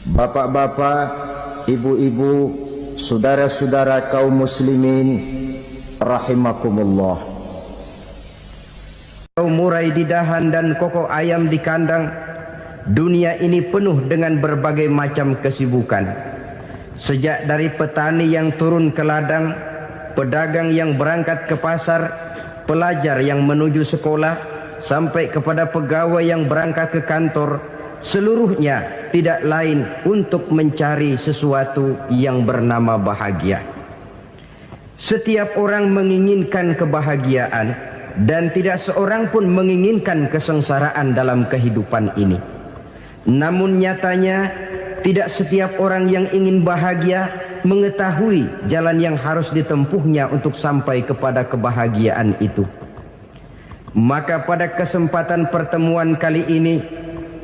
Bapak-bapak, ibu-ibu, saudara-saudara kaum muslimin rahimakumullah. Murai di dahan dan koko ayam di kandang, dunia ini penuh dengan berbagai macam kesibukan. Sejak dari petani yang turun ke ladang, pedagang yang berangkat ke pasar, pelajar yang menuju sekolah, sampai kepada pegawai yang berangkat ke kantor, seluruhnya tidak lain untuk mencari sesuatu yang bernama bahagia. Setiap orang menginginkan kebahagiaan, dan tidak seorang pun menginginkan kesengsaraan dalam kehidupan ini. Namun nyatanya tidak setiap orang yang ingin bahagia mengetahui jalan yang harus ditempuhnya untuk sampai kepada kebahagiaan itu. Maka pada kesempatan pertemuan kali ini,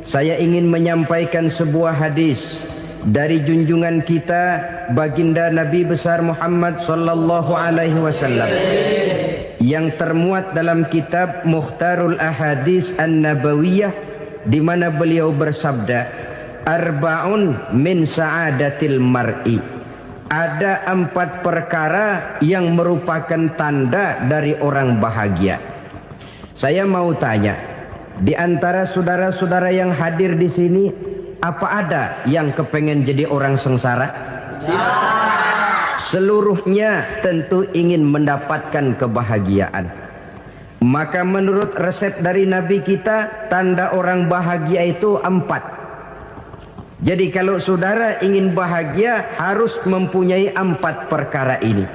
saya ingin menyampaikan sebuah hadis dari junjungan kita baginda Nabi besar Muhammad sallallahu alaihi wasallam yang termuat dalam kitab Mukhtarul Ahadits An-Nabawiyah, di mana beliau bersabda, arba'un min sa'adatil mar'i. Ada 4 perkara yang merupakan tanda dari orang bahagia. Saya mau tanya, di antara saudara-saudara yang hadir di sini, apa ada yang kepengen jadi orang sengsara? Ya. Seluruhnya tentu ingin mendapatkan kebahagiaan. Maka menurut resep dari Nabi kita, tanda orang bahagia itu 4. Jadi kalau saudara ingin bahagia, harus mempunyai 4 perkara ini.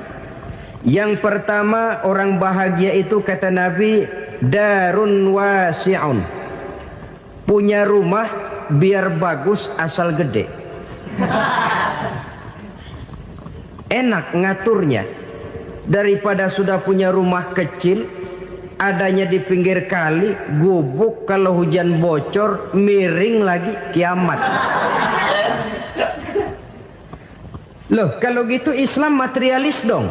Yang pertama, orang bahagia itu kata Nabi, darun wasi'un. Punya rumah biar bagus asal gede. Enak ngaturnya, daripada sudah punya rumah kecil, adanya di pinggir kali, gubuk, kalau hujan bocor, miring lagi, kiamat. Loh, kalau gitu Islam materialis dong.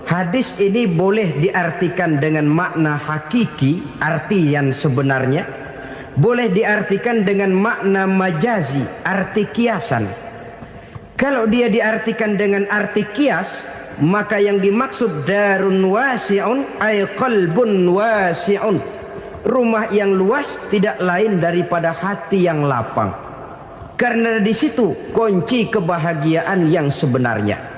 Hadis ini boleh diartikan dengan makna hakiki, arti yang sebenarnya. Boleh diartikan dengan makna majazi, arti kiasan. Kalau dia diartikan dengan arti kias, maka yang dimaksud darun wasi'un ay qalbun wasi'un. Rumah yang luas tidak lain daripada hati yang lapang. Karena di situ kunci kebahagiaan yang sebenarnya.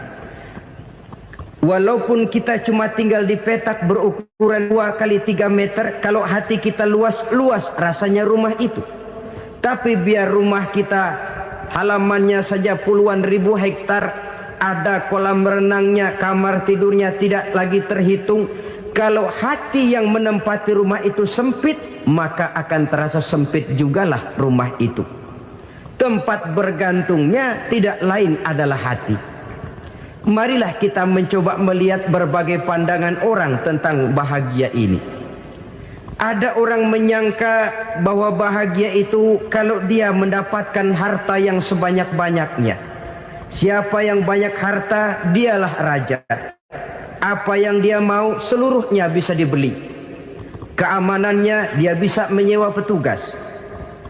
Walaupun kita cuma tinggal di petak berukuran 2 kali 3 meter, kalau hati kita luas-luas rasanya rumah itu. Tapi biar rumah kita halamannya saja puluhan ribu hektar, ada kolam renangnya, kamar tidurnya tidak lagi terhitung. Kalau hati yang menempati rumah itu sempit, maka akan terasa sempit jugalah rumah itu. Tempat bergantungnya tidak lain adalah hati. Marilah kita mencoba melihat berbagai pandangan orang tentang bahagia ini. Ada orang menyangka bahwa bahagia itu kalau dia mendapatkan harta yang sebanyak-banyaknya. Siapa yang banyak harta, dialah raja. Apa yang dia mau, seluruhnya bisa dibeli. Keamanannya, dia bisa menyewa petugas.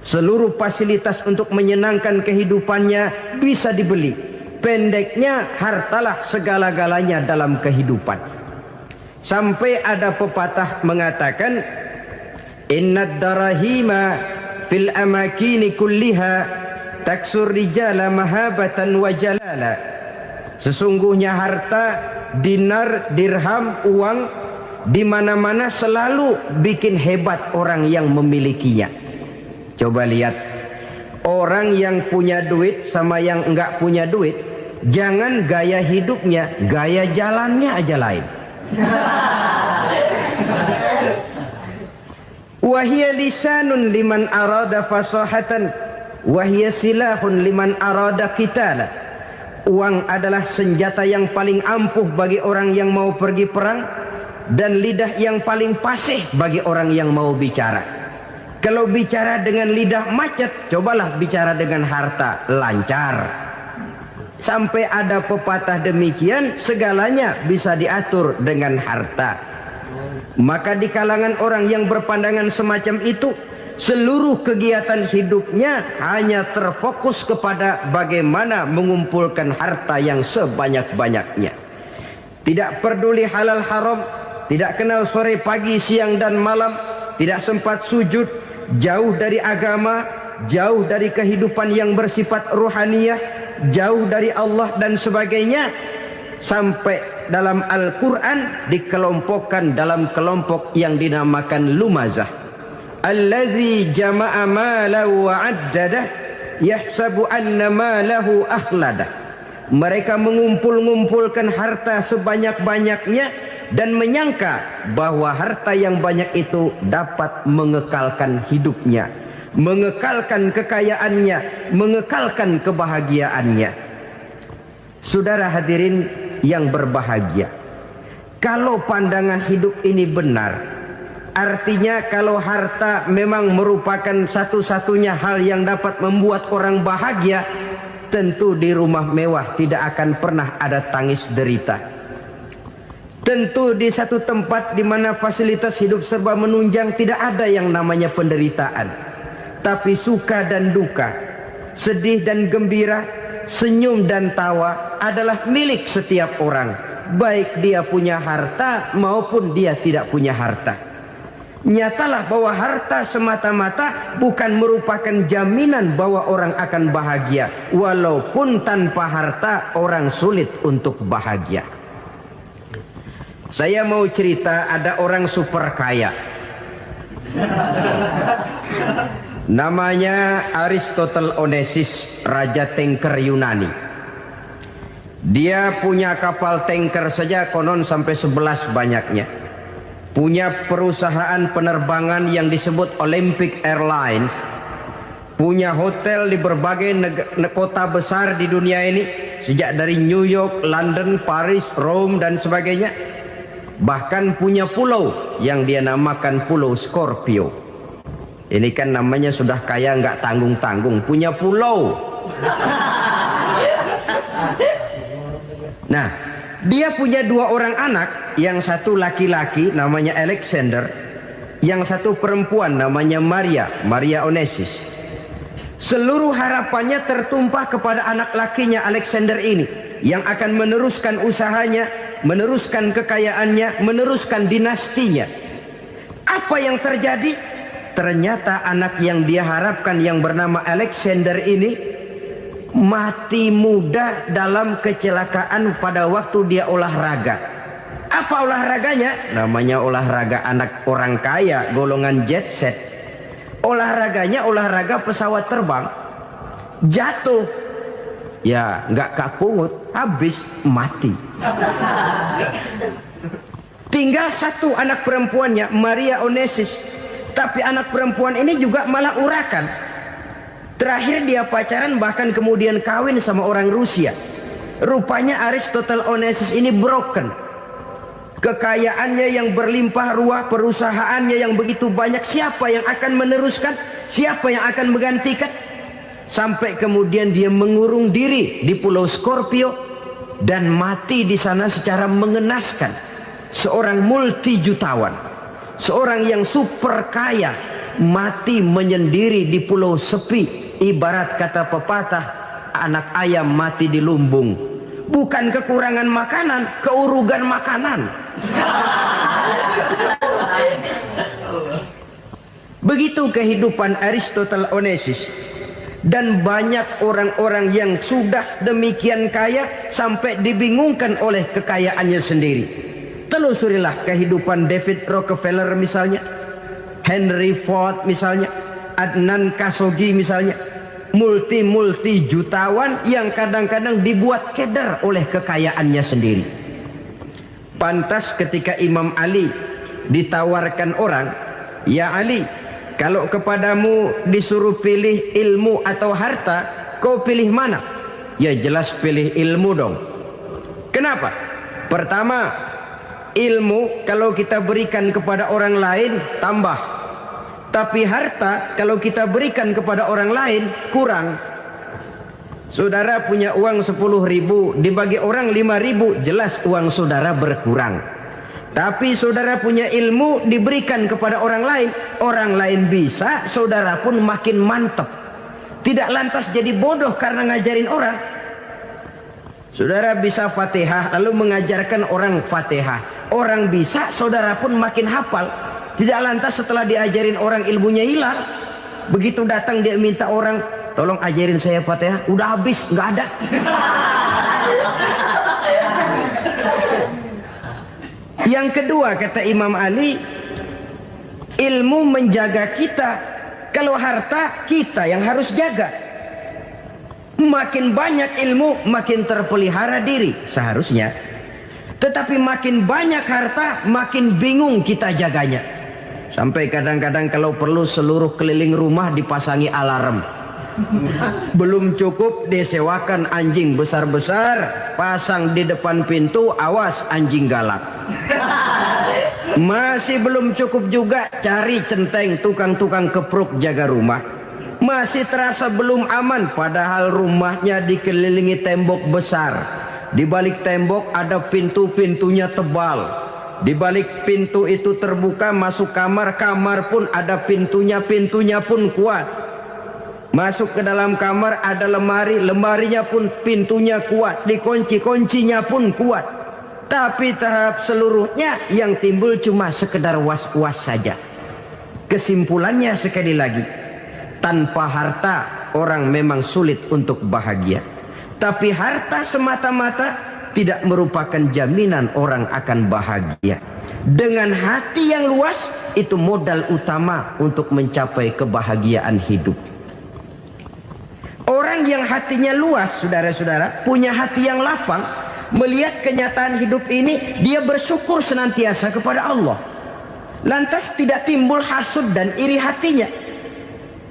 Seluruh fasilitas untuk menyenangkan kehidupannya bisa dibeli. Pendeknya, hartalah segala-galanya dalam kehidupan. Sampai ada pepatah mengatakan, innad darahima fil amakini kulliha taksur rijala mahabatan wa jalala. Sesungguhnya harta, dinar, dirham, uang di mana-mana selalu bikin hebat orang yang memilikinya. Coba lihat, orang yang punya duit sama yang enggak punya duit, jangan gaya hidupnya, gaya jalannya aja lain. Wahia lisanun liman arada fasahatan, wahia silahun liman arada qitala. Uang adalah senjata yang paling ampuh bagi orang yang mau pergi perang, dan lidah yang paling fasih bagi orang yang mau bicara. Kalau bicara dengan lidah macet, cobalah bicara dengan harta, lancar. Sampai ada pepatah demikian, segalanya bisa diatur dengan harta. Maka di kalangan orang yang berpandangan semacam itu, seluruh kegiatan hidupnya hanya terfokus kepada bagaimana mengumpulkan harta yang sebanyak-banyaknya. Tidak peduli halal haram, tidak kenal sore pagi siang dan malam, tidak sempat sujud, jauh dari agama, jauh dari kehidupan yang bersifat ruhaniyah, jauh dari Allah dan sebagainya. Sampai dalam Al-Quran dikelompokkan dalam kelompok yang dinamakan lumazah. Allazi jama'a malahu wa 'addadah yahsabu anna malahu akhladah. Mereka mengumpul-ngumpulkan harta sebanyak-banyaknya dan menyangka bahwa harta yang banyak itu dapat mengekalkan hidupnya, mengekalkan kekayaannya, mengekalkan kebahagiaannya. Saudara hadirin yang berbahagia, kalau pandangan hidup ini benar, artinya kalau harta memang merupakan satu-satunya hal yang dapat membuat orang bahagia, tentu di rumah mewah tidak akan pernah ada tangis derita. Tentu di satu tempat di mana fasilitas hidup serba menunjang tidak ada yang namanya penderitaan. Tapi suka dan duka, sedih dan gembira, senyum dan tawa adalah milik setiap orang, baik dia punya harta maupun dia tidak punya harta. Nyatalah bahwa harta semata-mata bukan merupakan jaminan bahwa orang akan bahagia. Walaupun tanpa harta orang sulit untuk bahagia. Saya mau cerita, ada orang super kaya. Namanya Aristotle Onassis, Raja Tanker Yunani. Dia punya kapal tanker saja konon sampai 11 banyaknya. Punya perusahaan penerbangan yang disebut Olympic Airlines. Punya hotel di berbagai kota besar di dunia ini, sejak dari New York, London, Paris, Rome dan sebagainya. Bahkan punya pulau yang dia namakan Pulau Scorpio. Ini kan namanya sudah kaya nggak tanggung-tanggung, punya pulau. Nah, dia punya 2 orang anak, yang satu laki-laki namanya Alexander, yang satu perempuan namanya Maria Onassis. Seluruh harapannya tertumpah kepada anak lakinya Alexander ini, yang akan meneruskan usahanya, meneruskan kekayaannya, meneruskan dinastinya. Apa yang terjadi? Ternyata anak yang dia harapkan yang bernama Alexander ini mati muda dalam kecelakaan pada waktu dia olahraga. Apa olahraganya? Namanya olahraga anak orang kaya, golongan jet set. Olahraganya olahraga pesawat terbang. Jatuh, ya nggak kapungut, habis mati. Tinggal satu anak perempuannya, Maria Onassis. Tapi anak perempuan ini juga malah urakan. Terakhir dia pacaran, bahkan kemudian kawin sama orang Rusia. Rupanya Aristotle Onassis ini broken. Kekayaannya yang berlimpah ruah, perusahaannya yang begitu banyak, siapa yang akan meneruskan? Siapa yang akan menggantikan? Sampai kemudian dia mengurung diri di Pulau Scorpio dan mati di sana secara mengenaskan. Seorang multi jutawan, seorang yang super kaya, mati menyendiri di pulau sepi. Ibarat kata pepatah, anak ayam mati di lumbung. Bukan kekurangan makanan, keurugan makanan. Begitu kehidupan Aristotle Onassis. Dan banyak orang-orang yang sudah demikian kaya sampai dibingungkan oleh kekayaannya sendiri. Telusurilah kehidupan David Rockefeller misalnya, Henry Ford misalnya, Adnan Khashoggi misalnya. Multi jutawan yang kadang-kadang dibuat keder oleh kekayaannya sendiri. Pantas ketika Imam Ali ditawarkan orang, "Ya Ali, kalau kepadamu disuruh pilih ilmu atau harta, kau pilih mana?" Ya jelas pilih ilmu dong. Kenapa? Pertama, ilmu kalau kita berikan kepada orang lain tambah. Tapi harta kalau kita berikan kepada orang lain kurang. Saudara punya uang 10.000, dibagi orang 5.000, jelas uang saudara berkurang. Tapi saudara punya ilmu diberikan kepada orang lain bisa, saudara pun makin mantap. Tidak lantas jadi bodoh karena ngajarin orang. Saudara bisa Fatihah lalu mengajarkan orang Fatihah. Orang bisa, saudara pun makin hafal. Tidak lantas setelah diajarin orang ilmunya hilang. Begitu datang dia minta orang, tolong ajarin saya Fatihah, udah habis, nggak ada. Yang kedua kata Imam Ali, ilmu menjaga kita. Kalau harta kita yang harus jaga. Makin banyak ilmu makin terpelihara diri seharusnya. Tetapi makin banyak harta makin bingung kita jaganya. Sampai kadang-kadang kalau perlu seluruh keliling rumah dipasangi alarm. Belum cukup disewakan anjing besar-besar, pasang di depan pintu, awas anjing galak. Masih belum cukup juga cari centeng tukang-tukang kepruk jaga rumah. Masih terasa belum aman padahal rumahnya dikelilingi tembok besar. Di balik tembok ada pintu-pintunya tebal. Di balik pintu itu terbuka masuk kamar, kamar pun ada pintunya, pintunya pun kuat. Masuk ke dalam kamar ada lemari, lemarinya pun pintunya kuat, dikunci, kuncinya pun kuat. Tapi terhadap seluruhnya yang timbul cuma sekedar was-was saja. Kesimpulannya sekali lagi, tanpa harta orang memang sulit untuk bahagia. Tapi harta semata-mata tidak merupakan jaminan orang akan bahagia. Dengan hati yang luas itu modal utama untuk mencapai kebahagiaan hidup. Orang yang hatinya luas, saudara-saudara, punya hati yang lapang, melihat kenyataan hidup ini, dia bersyukur senantiasa kepada Allah. Lantas tidak timbul hasud dan iri hatinya.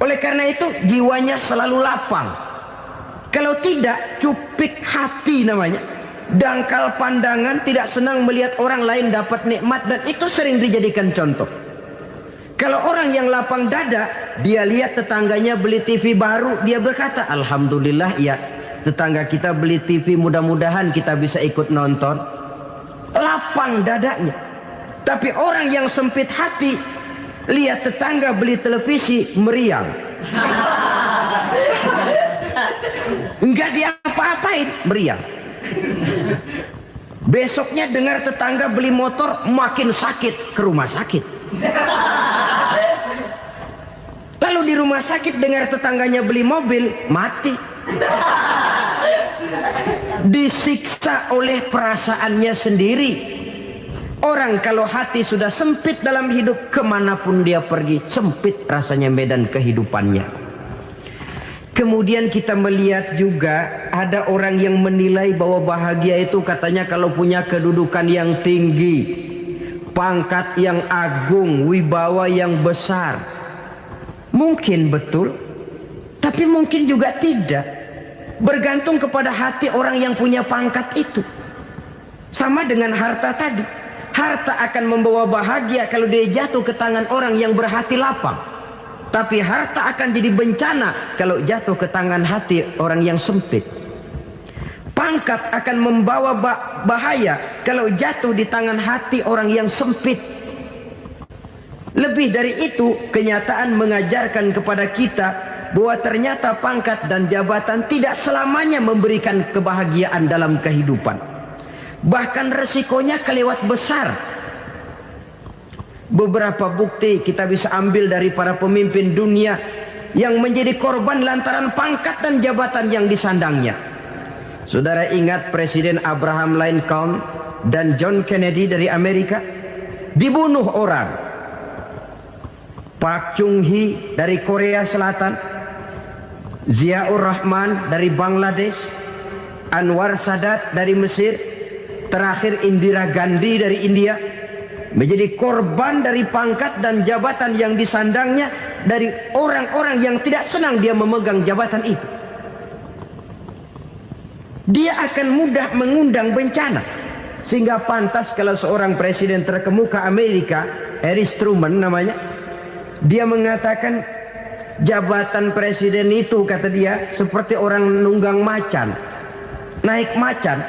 Oleh karena itu jiwanya selalu lapang. Kalau tidak, cupik hati namanya. Dangkal pandangan, tidak senang melihat orang lain dapat nikmat, dan itu sering dijadikan contoh. Kalau orang yang lapang dada, dia lihat tetangganya beli TV baru, dia berkata, alhamdulillah ya, tetangga kita beli TV, mudah-mudahan kita bisa ikut nonton. Lapang dadanya. Tapi orang yang sempit hati, lihat tetangga beli televisi, meriang. Enggak diapa-apain, meriang. Besoknya dengar tetangga beli motor, makin sakit, ke rumah sakit. Lalu di rumah sakit dengar tetangganya beli mobil, mati. Disiksa oleh perasaannya sendiri. Orang kalau hati sudah sempit dalam hidup, kemanapun dia pergi, sempit rasanya medan kehidupannya. Kemudian kita melihat juga ada orang yang menilai bahwa bahagia itu katanya kalau punya kedudukan yang tinggi, pangkat yang agung, wibawa yang besar. Mungkin betul, tapi mungkin juga tidak. Bergantung kepada hati orang yang punya pangkat itu. Sama dengan harta tadi. Harta akan membawa bahagia kalau dia jatuh ke tangan orang yang berhati lapang. Tapi harta akan jadi bencana kalau jatuh ke tangan hati orang yang sempit. Pangkat akan membawa bahaya kalau jatuh di tangan hati orang yang sempit. Lebih dari itu, kenyataan mengajarkan kepada kita bahwa ternyata pangkat dan jabatan tidak selamanya memberikan kebahagiaan dalam kehidupan. Bahkan resikonya kelewat besar. Beberapa bukti kita bisa ambil dari para pemimpin dunia yang menjadi korban lantaran pangkat dan jabatan yang disandangnya. Saudara ingat Presiden Abraham Lincoln dan John Kennedy dari Amerika? Dibunuh orang. Park Chung-hee dari Korea Selatan, Ziaur Rahman dari Bangladesh, Anwar Sadat dari Mesir, terakhir Indira Gandhi dari India, menjadi korban dari pangkat dan jabatan yang disandangnya dari orang-orang yang tidak senang dia memegang jabatan itu. Dia akan mudah mengundang bencana. Sehingga pantas kalau seorang presiden terkemuka Amerika, Harry Truman namanya, dia mengatakan jabatan presiden itu, kata dia, seperti orang nunggang macan. Naik macan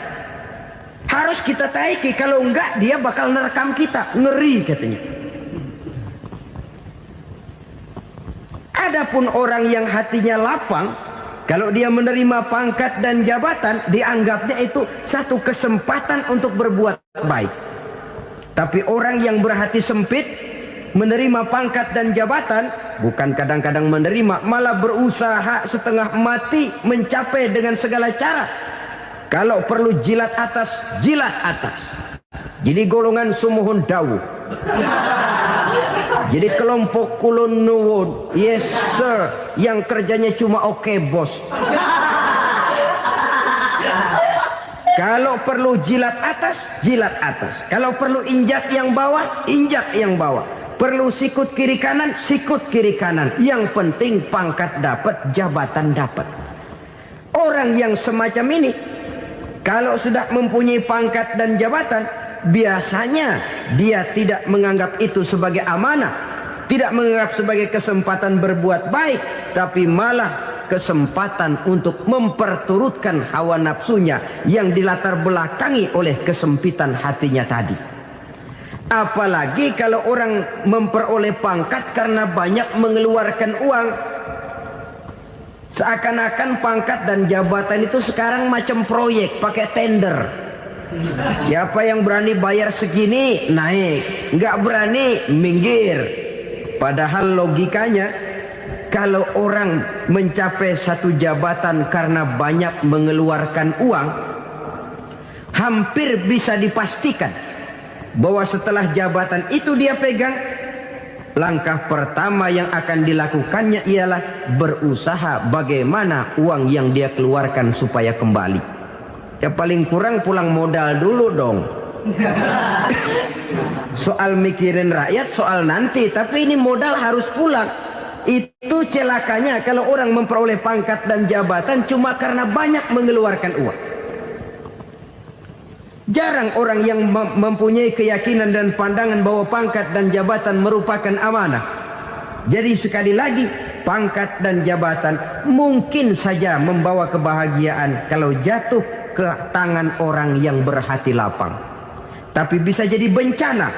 Harus kita taiki, kalau enggak dia bakal nerekam kita. Ngeri katanya. Adapun orang yang hatinya lapang, kalau dia menerima pangkat dan jabatan, dianggapnya itu satu kesempatan untuk berbuat baik. Tapi orang yang berhati sempit, menerima pangkat dan jabatan, bukan kadang-kadang menerima, malah berusaha setengah mati mencapai dengan segala cara. Kalau perlu jilat atas, jilat atas. Jadi golongan sumuhun dawu. Jadi kelompok kulon nuwun, yes sir, yang kerjanya cuma oke bos. Kalau perlu jilat atas, jilat atas. Kalau perlu injak yang bawah, injak yang bawah. Perlu sikut kiri kanan, sikut kiri kanan. Yang penting pangkat dapat, jabatan dapat. Orang yang semacam ini, kalau sudah mempunyai pangkat dan jabatan, biasanya dia tidak menganggap itu sebagai amanah, tidak menganggap sebagai kesempatan berbuat baik, tapi malah kesempatan untuk memperturutkan hawa nafsunya yang dilatar belakangi oleh kesempitan hatinya tadi. Apalagi kalau orang memperoleh pangkat karena banyak mengeluarkan uang. Seakan-akan pangkat dan jabatan itu sekarang macam proyek, pakai tender. Siapa yang berani bayar segini naik, nggak berani minggir. Padahal logikanya, kalau orang mencapai satu jabatan karena banyak mengeluarkan uang, hampir bisa dipastikan bahwa setelah jabatan itu dia pegang, langkah pertama yang akan dilakukannya ialah berusaha bagaimana uang yang dia keluarkan supaya kembali. Ya paling kurang pulang modal dulu dong. Soal mikirin rakyat soal nanti, tapi ini modal harus pulang. Itu celakanya kalau orang memperoleh pangkat dan jabatan cuma karena banyak mengeluarkan uang. Jarang orang yang mempunyai keyakinan dan pandangan bahwa pangkat dan jabatan merupakan amanah. Jadi sekali lagi, pangkat dan jabatan mungkin saja membawa kebahagiaan kalau jatuh ke tangan orang yang berhati lapang. Tapi bisa jadi bencana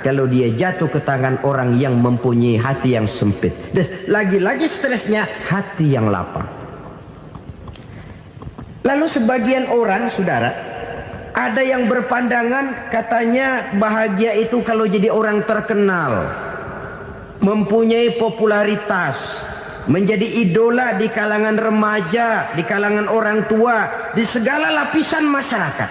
kalau dia jatuh ke tangan orang yang mempunyai hati yang sempit. Dan lagi-lagi stresnya hati yang lapang. Lalu sebagian orang, saudara, ada yang berpandangan katanya bahagia itu kalau jadi orang terkenal, mempunyai popularitas, menjadi idola di kalangan remaja, di kalangan orang tua, di segala lapisan masyarakat.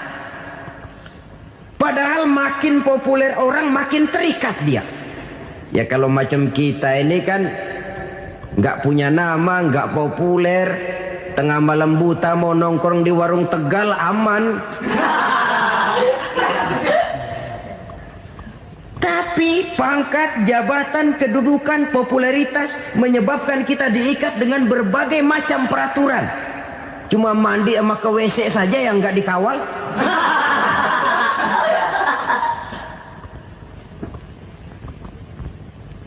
Padahal makin populer orang makin terikat dia. Ya kalau macam kita ini kan nggak punya nama, nggak populer, tengah malam buta mau nongkrong di warung Tegal aman. Tapi pangkat, jabatan, kedudukan, popularitas menyebabkan kita diikat dengan berbagai macam peraturan. Cuma mandi sama ke WC saja yang nggak dikawal.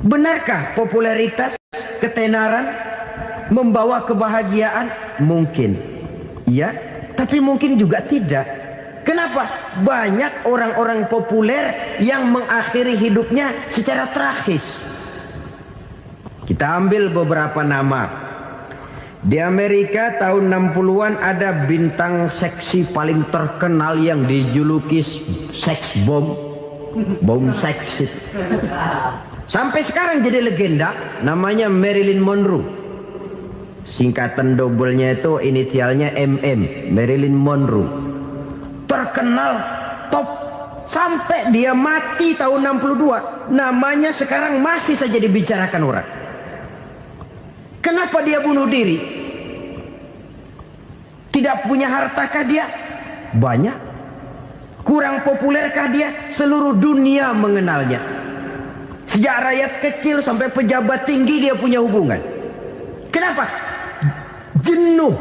Benarkah popularitas, ketenaran membawa kebahagiaan? Mungkin. Iya, tapi mungkin juga tidak. Kenapa? Banyak orang-orang populer yang mengakhiri hidupnya secara tragis. Kita ambil beberapa nama. Di Amerika tahun 60-an ada bintang seksi paling terkenal yang dijuluki seks bom. Bom seks. Sampai sekarang jadi legenda, namanya Marilyn Monroe. Singkatan doublenya itu inisialnya MM, Marilyn Monroe. Terkenal top sampai dia mati tahun 62. Namanya sekarang masih saja dibicarakan orang. Kenapa dia bunuh diri? Tidak punya hartakah dia? Banyak. Kurang populerkah dia? Seluruh dunia mengenalnya. Sejak rakyat kecil sampai pejabat tinggi dia punya hubungan. Kenapa? Jenuh.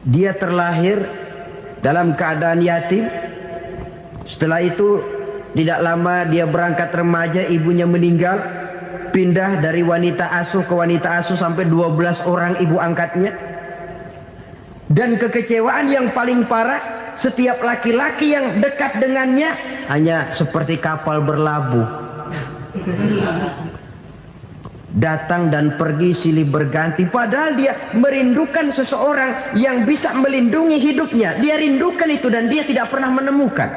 Dia terlahir dalam keadaan yatim. Setelah itu tidak lama dia berangkat remaja, ibunya meninggal. Pindah dari wanita asuh ke wanita asuh sampai 12 orang ibu angkatnya. Dan kekecewaan yang paling parah, setiap laki-laki yang dekat dengannya hanya seperti kapal berlabuh. Datang dan pergi silih berganti, padahal dia merindukan seseorang yang bisa melindungi hidupnya. Dia rindukan itu dan dia tidak pernah menemukan.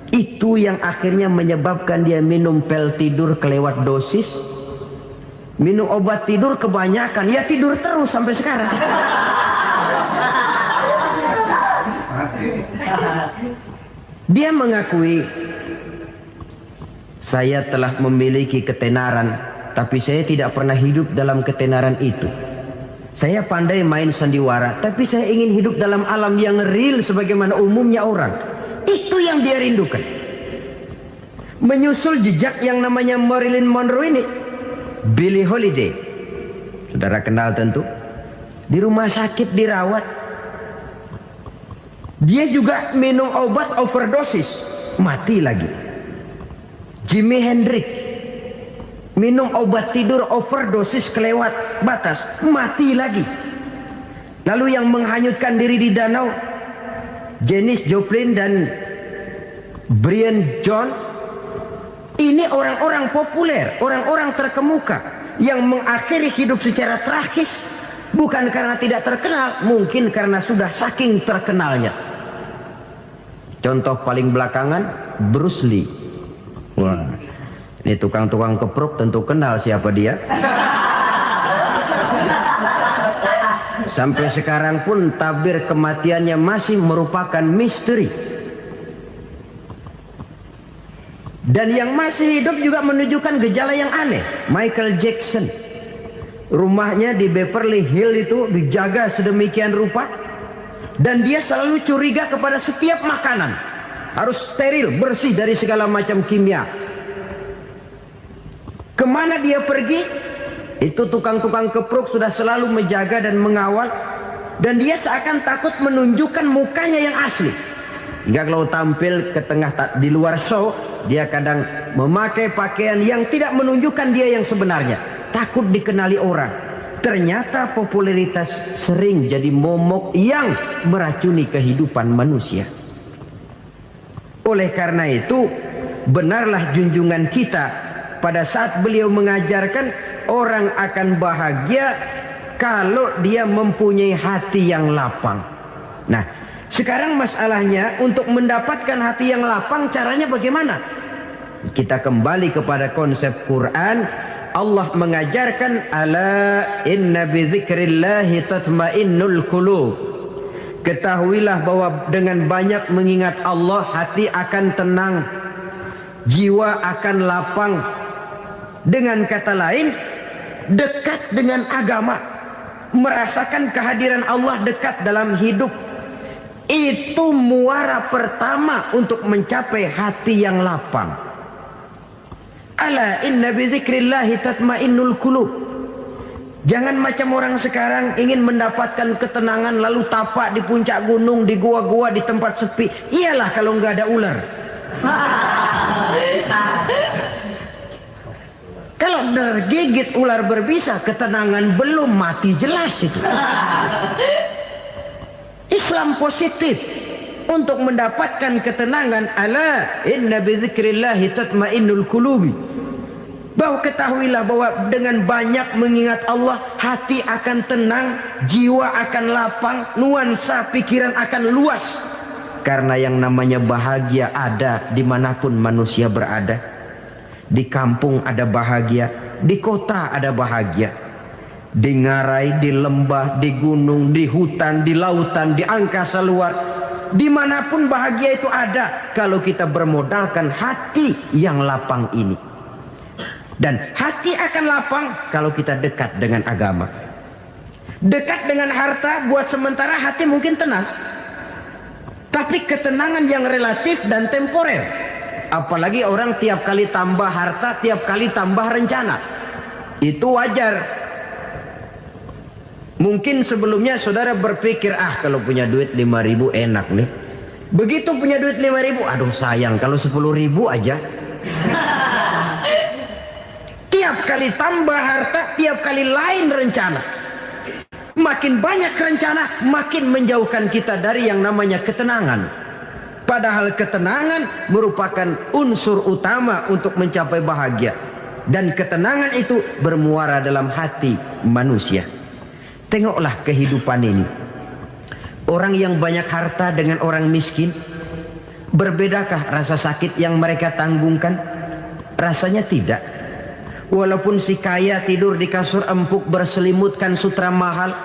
Itu yang akhirnya menyebabkan dia minum pil tidur kelewat dosis, minum obat tidur kebanyakan, ya tidur terus sampai sekarang. Dia mengakui, saya telah memiliki ketenaran, tapi saya tidak pernah hidup dalam ketenaran itu. Saya pandai main sandiwara, tapi saya ingin hidup dalam alam yang real sebagaimana umumnya orang. Itu yang dia rindukan. Menyusul jejak yang namanya Marilyn Monroe ini, Billie Holiday, saudara kenal tentu. Di rumah sakit dirawat. Dia juga minum obat overdosis, mati lagi. Jimi Hendrix minum obat tidur overdosis kelewat batas, mati lagi. Lalu yang menghanyutkan diri di danau, Janis Joplin dan Brian Jones. Ini orang-orang populer, orang-orang terkemuka yang mengakhiri hidup secara tragis, bukan karena tidak terkenal, mungkin karena sudah saking terkenalnya. Contoh paling belakangan, Bruce Lee. Wah, ini tukang-tukang kepruk tentu kenal siapa dia. Sampai sekarang pun tabir kematiannya masih merupakan misteri. Dan yang masih hidup juga menunjukkan gejala yang aneh. Michael Jackson, rumahnya di Beverly Hills itu dijaga sedemikian rupa, dan dia selalu curiga kepada setiap makanan harus steril, bersih dari segala macam kimia. Kemana dia pergi, itu tukang-tukang kepruk sudah selalu menjaga dan mengawal, dan dia seakan takut menunjukkan mukanya yang asli. Hingga kalau tampil ke tengah di luar show, dia kadang memakai pakaian yang tidak menunjukkan dia yang sebenarnya, takut dikenali orang. Ternyata popularitas sering jadi momok yang meracuni kehidupan manusia. Oleh karena itu, benarlah junjungan kita pada saat beliau mengajarkan orang akan bahagia kalau dia mempunyai hati yang lapang. Nah, sekarang masalahnya untuk mendapatkan hati yang lapang, caranya bagaimana? Kita kembali kepada konsep Quran. Allah mengajarkan, ala inna bidzikrillahi tatmainnul qulub. Ketahuilah bahwa dengan banyak mengingat Allah, hati akan tenang, jiwa akan lapang. Dengan kata lain, dekat dengan agama, merasakan kehadiran Allah dekat dalam hidup. Itu muara pertama untuk mencapai hati yang lapang. Ala inna bizikrillahi tatmainnul qulub. Jangan macam orang sekarang ingin mendapatkan ketenangan lalu tapak di puncak gunung, di gua-gua, di tempat sepi. Iyalah kalau nggak ada ular. Kalau tergigit ular berbisa, ketenangan belum, mati jelas itu. Islam positif untuk mendapatkan ketenangan. Ala inna bizikrillahi tatmainnul qulubi. Bahwa ketahuilah bahwa dengan banyak mengingat Allah, hati akan tenang, jiwa akan lapang, nuansa pikiran akan luas. Karena yang namanya bahagia ada dimanapun manusia berada. Di kampung ada bahagia, di kota ada bahagia, di ngarai, di lembah, di gunung, di hutan, di lautan, di angkasa luar, dimanapun bahagia itu ada kalau kita bermodalkan hati yang lapang ini. Dan hati akan lapang kalau kita dekat dengan agama. Dekat dengan harta buat sementara hati mungkin tenang, tapi ketenangan yang relatif dan temporer. Apalagi orang tiap kali tambah harta, tiap kali tambah rencana. Itu wajar. Mungkin sebelumnya saudara berpikir, kalau punya duit 5.000 enak nih. Begitu punya duit 5.000, aduh sayang kalau 10.000 aja. Tiap kali tambah harta, tiap kali lain rencana. Makin banyak rencana, makin menjauhkan kita dari yang namanya ketenangan. Padahal ketenangan merupakan unsur utama untuk mencapai bahagia. Dan ketenangan itu bermuara dalam hati manusia. Tengoklah kehidupan ini. Orang yang banyak harta dengan orang miskin, berbedakah rasa sakit yang mereka tanggungkan? Rasanya tidak. Walaupun si kaya tidur di kasur empuk berselimutkan sutra mahal,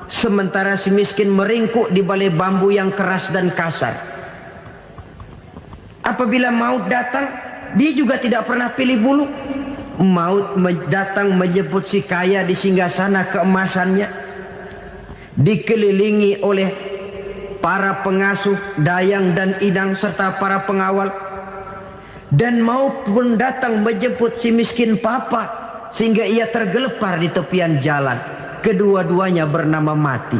sementara si miskin meringkuk di balai bambu yang keras dan kasar. Apabila maut datang, dia juga tidak pernah pilih bulu. Maut datang menjemput si kaya di singgasana keemasannya, dikelilingi oleh para pengasuh, dayang dan inang serta para pengawal. Dan maut pun datang menjemput si miskin papa, sehingga ia tergelepar di tepian jalan. Kedua-duanya bernama mati.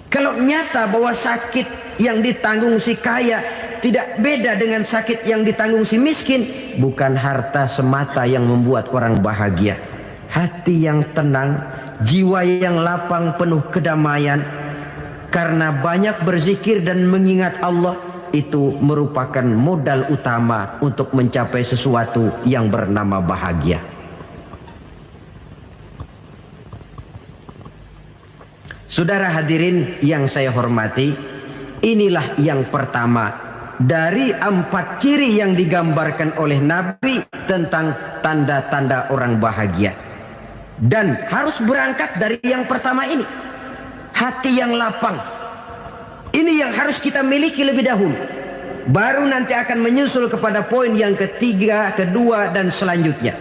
Kalau nyata bahwa sakit yang ditanggung si kaya tidak beda dengan sakit yang ditanggung si miskin, bukan harta semata yang membuat orang bahagia. Hati yang tenang, jiwa yang lapang penuh kedamaian, karena banyak berzikir dan mengingat Allah, itu merupakan modal utama untuk mencapai sesuatu yang bernama bahagia. Saudara hadirin yang saya hormati, inilah yang pertama dari 4 ciri yang digambarkan oleh Nabi tentang tanda-tanda orang bahagia. Dan harus berangkat dari yang pertama ini, hati yang lapang. Ini yang harus kita miliki lebih dahulu, baru nanti akan menyusul kepada poin yang ketiga, kedua dan selanjutnya.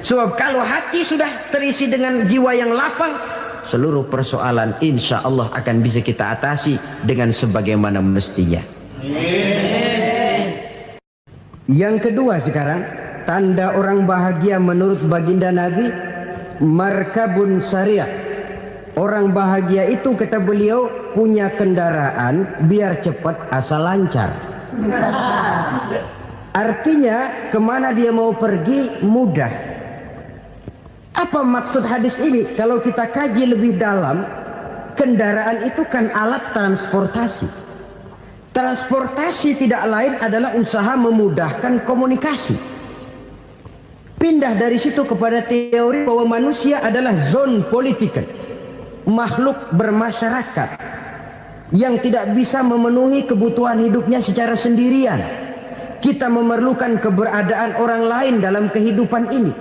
Sebab kalau hati sudah terisi dengan jiwa yang lapang, seluruh persoalan insya Allah akan bisa kita atasi dengan sebagaimana mestinya. Yang kedua sekarang, tanda orang bahagia menurut baginda Nabi, markabun syariah. Orang bahagia itu, kata beliau, punya kendaraan biar cepat asal lancar. Artinya kemana dia mau pergi mudah. Apa maksud hadis ini? Kalau kita kaji lebih dalam, kendaraan itu kan alat transportasi. Transportasi tidak lain adalah usaha memudahkan komunikasi. Pindah dari situ kepada teori bahwa manusia adalah zon political, makhluk bermasyarakat yang tidak bisa memenuhi kebutuhan hidupnya secara sendirian. Kita memerlukan keberadaan orang lain dalam kehidupan ini.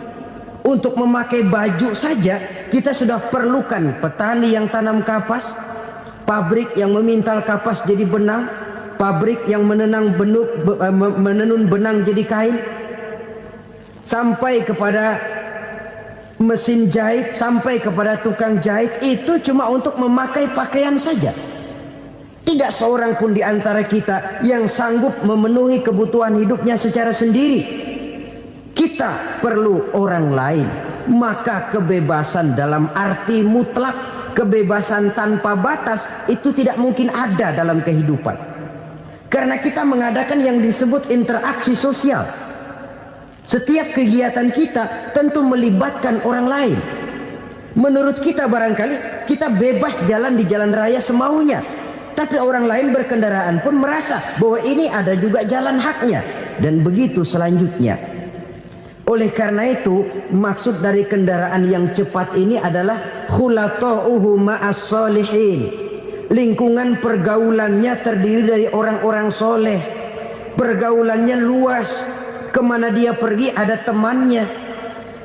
Untuk memakai baju saja kita sudah perlukan petani yang tanam kapas, pabrik yang memintal kapas jadi benang, pabrik yang menenun benang jadi kain, sampai kepada mesin jahit, sampai kepada tukang jahit. Itu cuma untuk memakai pakaian saja. Tidak seorang pun di antara kita yang sanggup memenuhi kebutuhan hidupnya secara sendiri. Kita perlu orang lain. Maka kebebasan dalam arti mutlak, kebebasan tanpa batas, itu tidak mungkin ada dalam kehidupan. Karena kita mengadakan yang disebut interaksi sosial. Setiap kegiatan kita tentu melibatkan orang lain. Menurut kita barangkali kita bebas jalan di jalan raya semaunya, tapi orang lain berkendaraan pun merasa bahwa ini ada juga jalan haknya, dan begitu selanjutnya. Oleh karena itu, maksud dari kendaraan yang cepat ini adalah khulata'uhu ma'as solihin. Lingkungan pergaulannya terdiri dari orang-orang soleh. Pergaulannya luas. Kemana dia pergi ada temannya.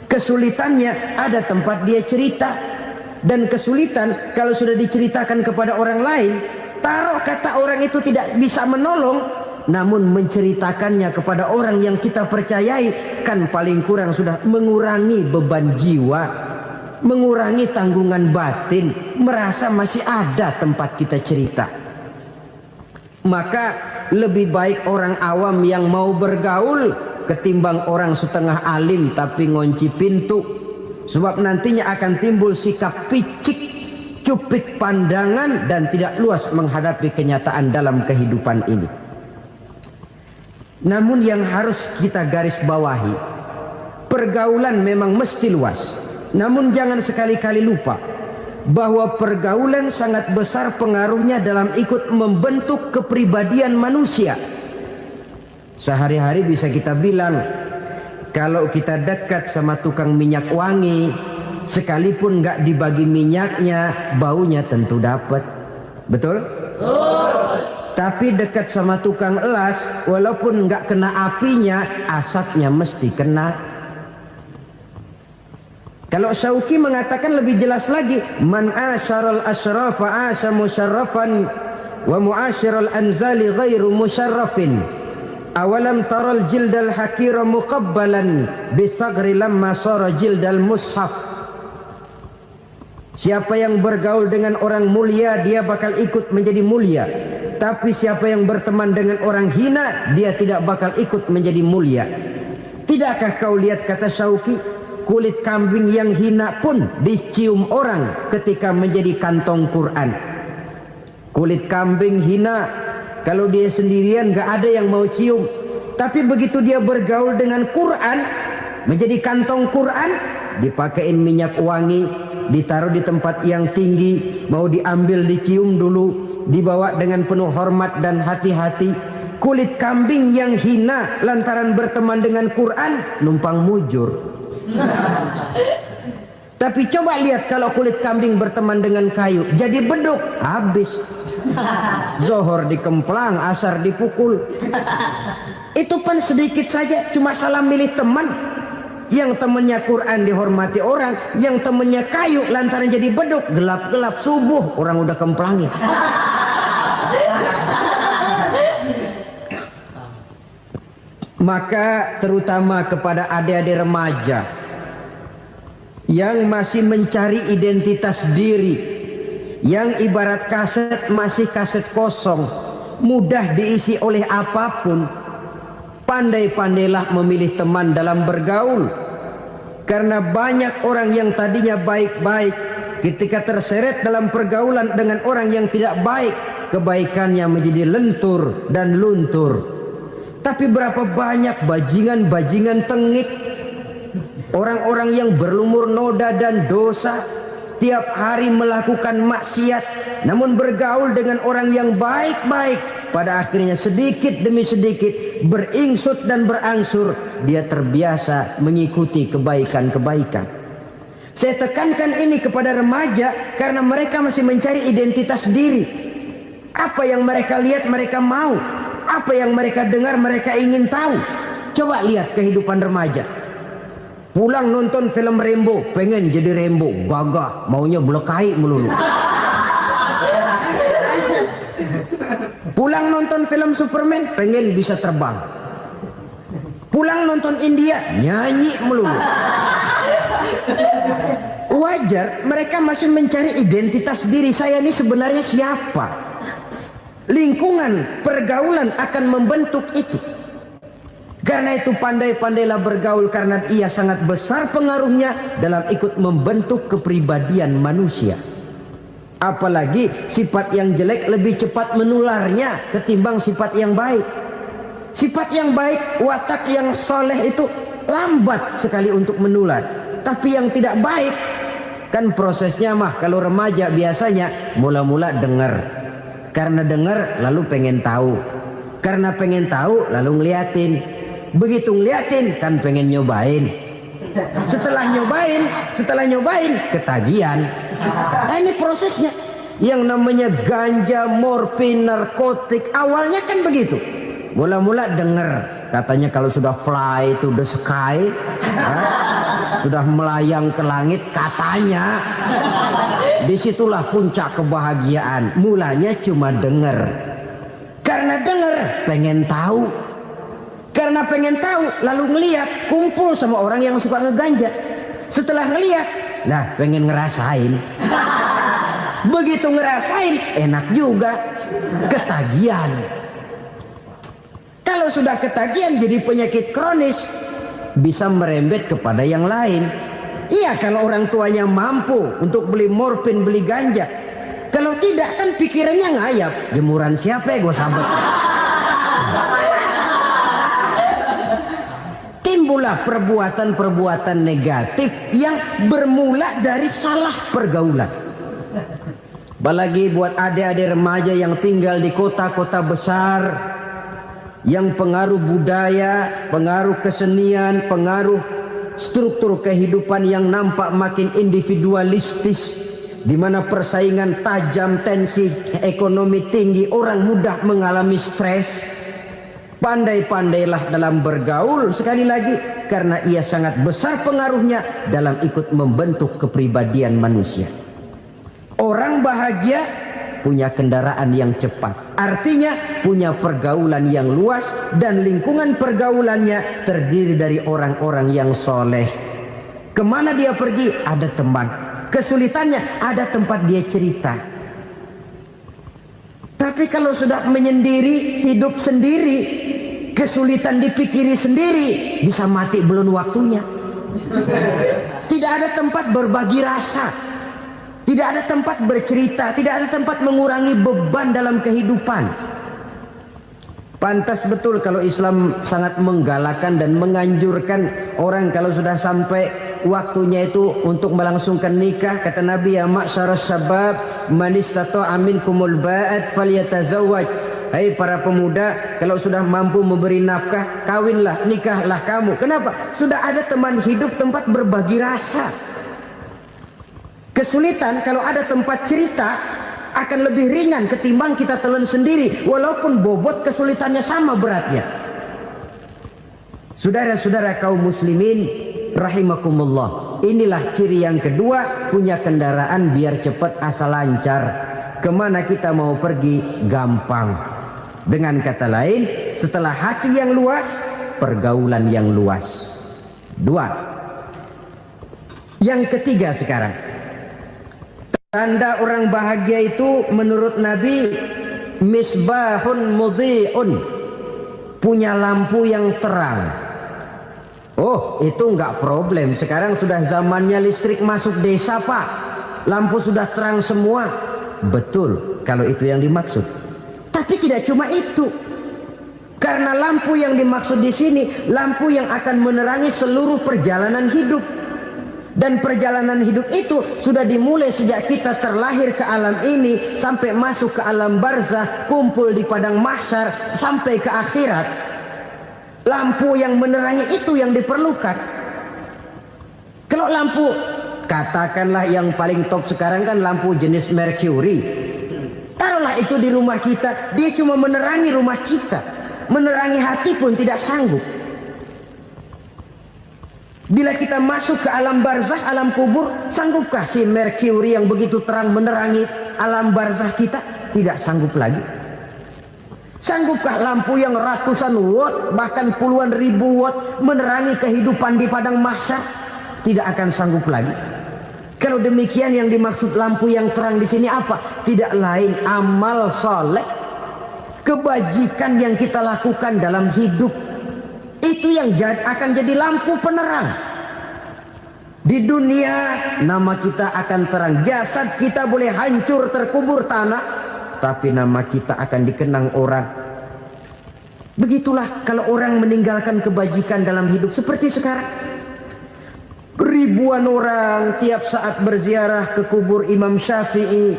Kesulitannya ada tempat dia cerita. Dan kesulitan kalau sudah diceritakan kepada orang lain, taruh kata orang itu tidak bisa menolong, namun menceritakannya kepada orang yang kita percayai, kan paling kurang sudah mengurangi beban jiwa, mengurangi tanggungan batin, merasa masih ada tempat kita cerita. Maka lebih baik orang awam yang mau bergaul ketimbang orang setengah alim tapi ngunci pintu. Sebab nantinya akan timbul sikap picik, cupik pandangan, dan tidak luas menghadapi kenyataan dalam kehidupan ini. Namun yang harus kita garis bawahi, pergaulan memang mesti luas. Namun jangan sekali-kali lupa, bahwa pergaulan sangat besar pengaruhnya dalam ikut membentuk kepribadian manusia. Sehari-hari bisa kita bilang, kalau kita dekat sama tukang minyak wangi, sekalipun nggak dibagi minyaknya, baunya tentu dapat. Betul? Tapi dekat sama tukang elas, walaupun nggak kena apinya, asapnya mesti kena. Kalau Syauqi mengatakan lebih jelas lagi, man asyaral asrafa asa musyarrafan wa muasyiral anzali ghairu musyarrafin. Awalam taral jildal hakira muqabbalan bisagri lamma sara jildal mushaf. Siapa yang bergaul dengan orang mulia, dia bakal ikut menjadi mulia. Tapi siapa yang berteman dengan orang hina, dia tidak bakal ikut menjadi mulia. Tidakkah kau lihat, kata Syauqi, kulit kambing yang hina pun dicium orang ketika menjadi kantong Quran. Kulit kambing hina, kalau dia sendirian gak ada yang mau cium. Tapi begitu dia bergaul dengan Quran, menjadi kantong Quran, dipakein minyak wangi, ditaruh di tempat yang tinggi, mau diambil dicium dulu, dibawa dengan penuh hormat dan hati-hati. Kulit kambing yang hina lantaran berteman dengan Quran, numpang mujur. Tapi coba lihat kalau kulit kambing berteman dengan kayu, jadi beduk, habis. Zohor dikemplang, asar dipukul. Itu pun sedikit saja, cuma salah milih teman. Yang temannya Quran dihormati orang, yang temannya kayu lantaran jadi beduk, gelap-gelap subuh orang udah kemplangin. Maka terutama kepada adik-adik remaja yang masih mencari identitas diri, yang ibarat kaset masih kaset kosong, mudah diisi oleh apapun, pandai-pandailah memilih teman dalam bergaul. Karena banyak orang yang tadinya baik-baik, ketika terseret dalam pergaulan dengan orang yang tidak baik, kebaikannya menjadi lentur dan luntur. Tapi berapa banyak bajingan-bajingan tengik, orang-orang yang berlumur noda dan dosa, tiap hari melakukan maksiat, namun bergaul dengan orang yang baik-baik, pada akhirnya sedikit demi sedikit beringsut dan berangsur dia terbiasa mengikuti kebaikan-kebaikan. Saya tekankan ini kepada remaja karena mereka masih mencari identitas diri. Apa yang mereka lihat mereka mau, apa yang mereka dengar mereka ingin tahu. Coba lihat kehidupan remaja. Pulang nonton film Rambo, pengen jadi Rambo, gagah, maunya belekai melulu. Pulang nonton film Superman, pengen bisa terbang. Pulang nonton India, nyanyi melulu. Wajar, mereka masih mencari identitas diri. Saya ini sebenarnya siapa? Lingkungan, pergaulan akan membentuk itu. Karena itu pandai-pandailah bergaul, karena ia sangat besar pengaruhnya dalam ikut membentuk kepribadian manusia. Apalagi sifat yang jelek lebih cepat menularnya ketimbang sifat yang baik. Sifat yang baik, watak yang soleh itu lambat sekali untuk menular. Tapi yang tidak baik, kan prosesnya mah kalau remaja biasanya mula-mula dengar. Karena dengar lalu pengen tahu. Karena pengen tahu lalu ngeliatin. Begitu ngeliatin kan pengen nyobain. Setelah nyobain ketagihan. Nah, ini prosesnya. Yang namanya ganja, morfin, narkotik, awalnya kan begitu. Mula-mula dengar, katanya kalau sudah fly to the sky, sudah melayang ke langit katanya, disitulah puncak kebahagiaan. Mulanya cuma dengar. Karena dengar pengen tahu. Karena pengen tahu lalu ngeliat, kumpul sama orang yang suka ngeganja. Setelah ngeliat, nah pengen ngerasain. Begitu ngerasain enak juga, ketagihan. Kalau sudah ketagihan jadi penyakit kronis, bisa merembet kepada yang lain. Iya, kalau orang tuanya mampu untuk beli morfin, beli ganja. Kalau tidak kan pikirannya ngayap, jemuran siapa ya gue sabet. Timbullah perbuatan-perbuatan negatif yang bermula dari salah pergaulan. Apalagi buat adik-adik remaja yang tinggal di kota-kota besar, yang pengaruh budaya, pengaruh kesenian, pengaruh struktur kehidupan yang nampak makin individualistis, di mana persaingan tajam, tensi ekonomi tinggi, orang mudah mengalami stres. Pandai-pandailah dalam bergaul, sekali lagi, karena ia sangat besar pengaruhnya dalam ikut membentuk kepribadian manusia. Orang bahagia punya kendaraan yang cepat, artinya punya pergaulan yang luas, dan lingkungan pergaulannya terdiri dari orang-orang yang soleh. Kemana dia pergi ada teman, kesulitannya ada tempat dia cerita. Tapi kalau sudah menyendiri, hidup sendiri, kesulitan dipikiri sendiri, bisa mati belum waktunya. Tidak ada tempat berbagi rasa, tidak ada tempat bercerita, tidak ada tempat mengurangi beban dalam kehidupan. Pantas betul kalau Islam sangat menggalakkan dan menganjurkan orang kalau sudah sampai waktunya itu untuk melangsungkan nikah. Kata Nabi, ya ma'syaras syabab man istata'a minkumul ba'at falyatazawwaj. Hai para pemuda, kalau sudah mampu memberi nafkah, kawinlah, nikahlah kamu. Kenapa? Sudah ada teman hidup, tempat berbagi rasa. Kesulitan kalau ada tempat cerita akan lebih ringan ketimbang kita telan sendiri, walaupun bobot kesulitannya sama beratnya. Saudara-saudara kaum muslimin rahimakumullah, inilah ciri yang kedua, punya kendaraan biar cepat asal lancar. Kemana kita mau pergi gampang. Dengan kata lain, setelah hati yang luas, pergaulan yang luas. Dua. Yang ketiga sekarang, tanda orang bahagia itu menurut Nabi, misbahun mudhi'un, punya lampu yang terang. Oh, itu enggak problem. Sekarang sudah zamannya listrik masuk desa, Pak. Lampu sudah terang semua. Betul, kalau itu yang dimaksud. Tapi tidak cuma itu. Karena lampu yang dimaksud di sini, lampu yang akan menerangi seluruh perjalanan hidup. Dan perjalanan hidup itu sudah dimulai sejak kita terlahir ke alam ini, sampai masuk ke alam barzah, kumpul di padang mahsyar, sampai ke akhirat. Lampu yang menerangi itu yang diperlukan. Kalau lampu, katakanlah yang paling top sekarang kan lampu jenis Mercury. Taruhlah itu di rumah kita, dia cuma menerangi rumah kita, menerangi hati pun tidak sanggup. Bila kita masuk ke alam barzah, alam kubur, sanggupkah si Mercury yang begitu terang menerangi alam barzah kita? Tidak sanggup lagi. Sanggupkah lampu yang ratusan watt, bahkan puluhan ribu watt menerangi kehidupan di padang mahsyar? Tidak akan sanggup lagi. Kalau demikian, yang dimaksud lampu yang terang di sini apa? Tidak lain amal soleh, kebajikan yang kita lakukan dalam hidup. Itu yang akan jadi lampu penerang. Di dunia nama kita akan terang. Jasad kita boleh hancur terkubur tanah, tapi nama kita akan dikenang orang. Begitulah kalau orang meninggalkan kebajikan dalam hidup seperti sekarang. Ribuan orang tiap saat berziarah ke kubur Imam Syafi'i,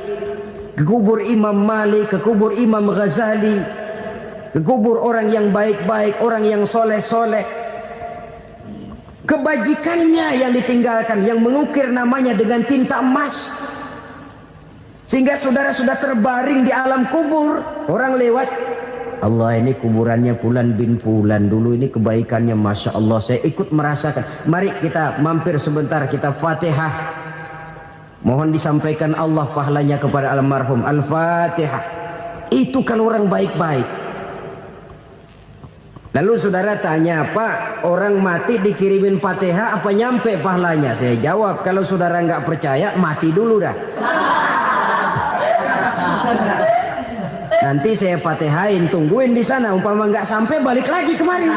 ke kubur Imam Malik, ke kubur Imam Ghazali, ke kubur orang yang baik-baik, orang yang soleh-soleh. Kebajikannya yang ditinggalkan, yang mengukir namanya dengan tinta emas. Sehingga saudara sudah terbaring di alam kubur, orang lewat, Allah, ini kuburannya Fulan bin Fulan, dulu ini kebaikannya Masya Allah, saya ikut merasakan. Mari kita mampir sebentar, kita Fatihah. Mohon disampaikan Allah pahalanya kepada almarhum. Al-Fatihah. Itu kalau orang baik-baik. Lalu saudara tanya, Pak, orang mati dikirimin Fatihah apa nyampe pahalanya? Saya jawab, kalau saudara nggak percaya, mati dulu dah. Nanti saya Fatihain, tungguin di sana. Umpama nggak sampai, balik lagi kemari.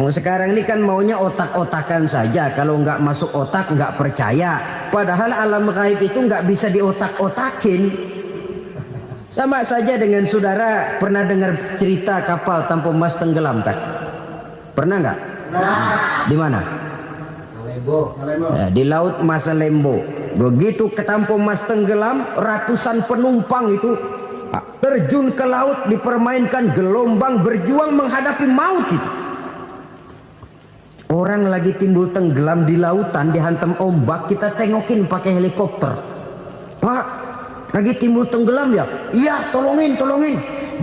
Sekarang ini kan maunya otak-otakan saja. Kalau nggak masuk otak, nggak percaya. Padahal alam gaib itu nggak bisa diotak-otakin. Sama saja dengan saudara pernah dengar cerita kapal tanpa emas tenggelam kan? Pernah nggak? Di mana? Ya, di laut Masalembo. Begitu ketampung Mas tenggelam, ratusan penumpang itu terjun ke laut, dipermainkan gelombang, berjuang menghadapi maut itu. Orang lagi timbul tenggelam di lautan, dihantam ombak, kita tengokin pakai helikopter. Pak, lagi timbul tenggelam ya? Iya, tolongin.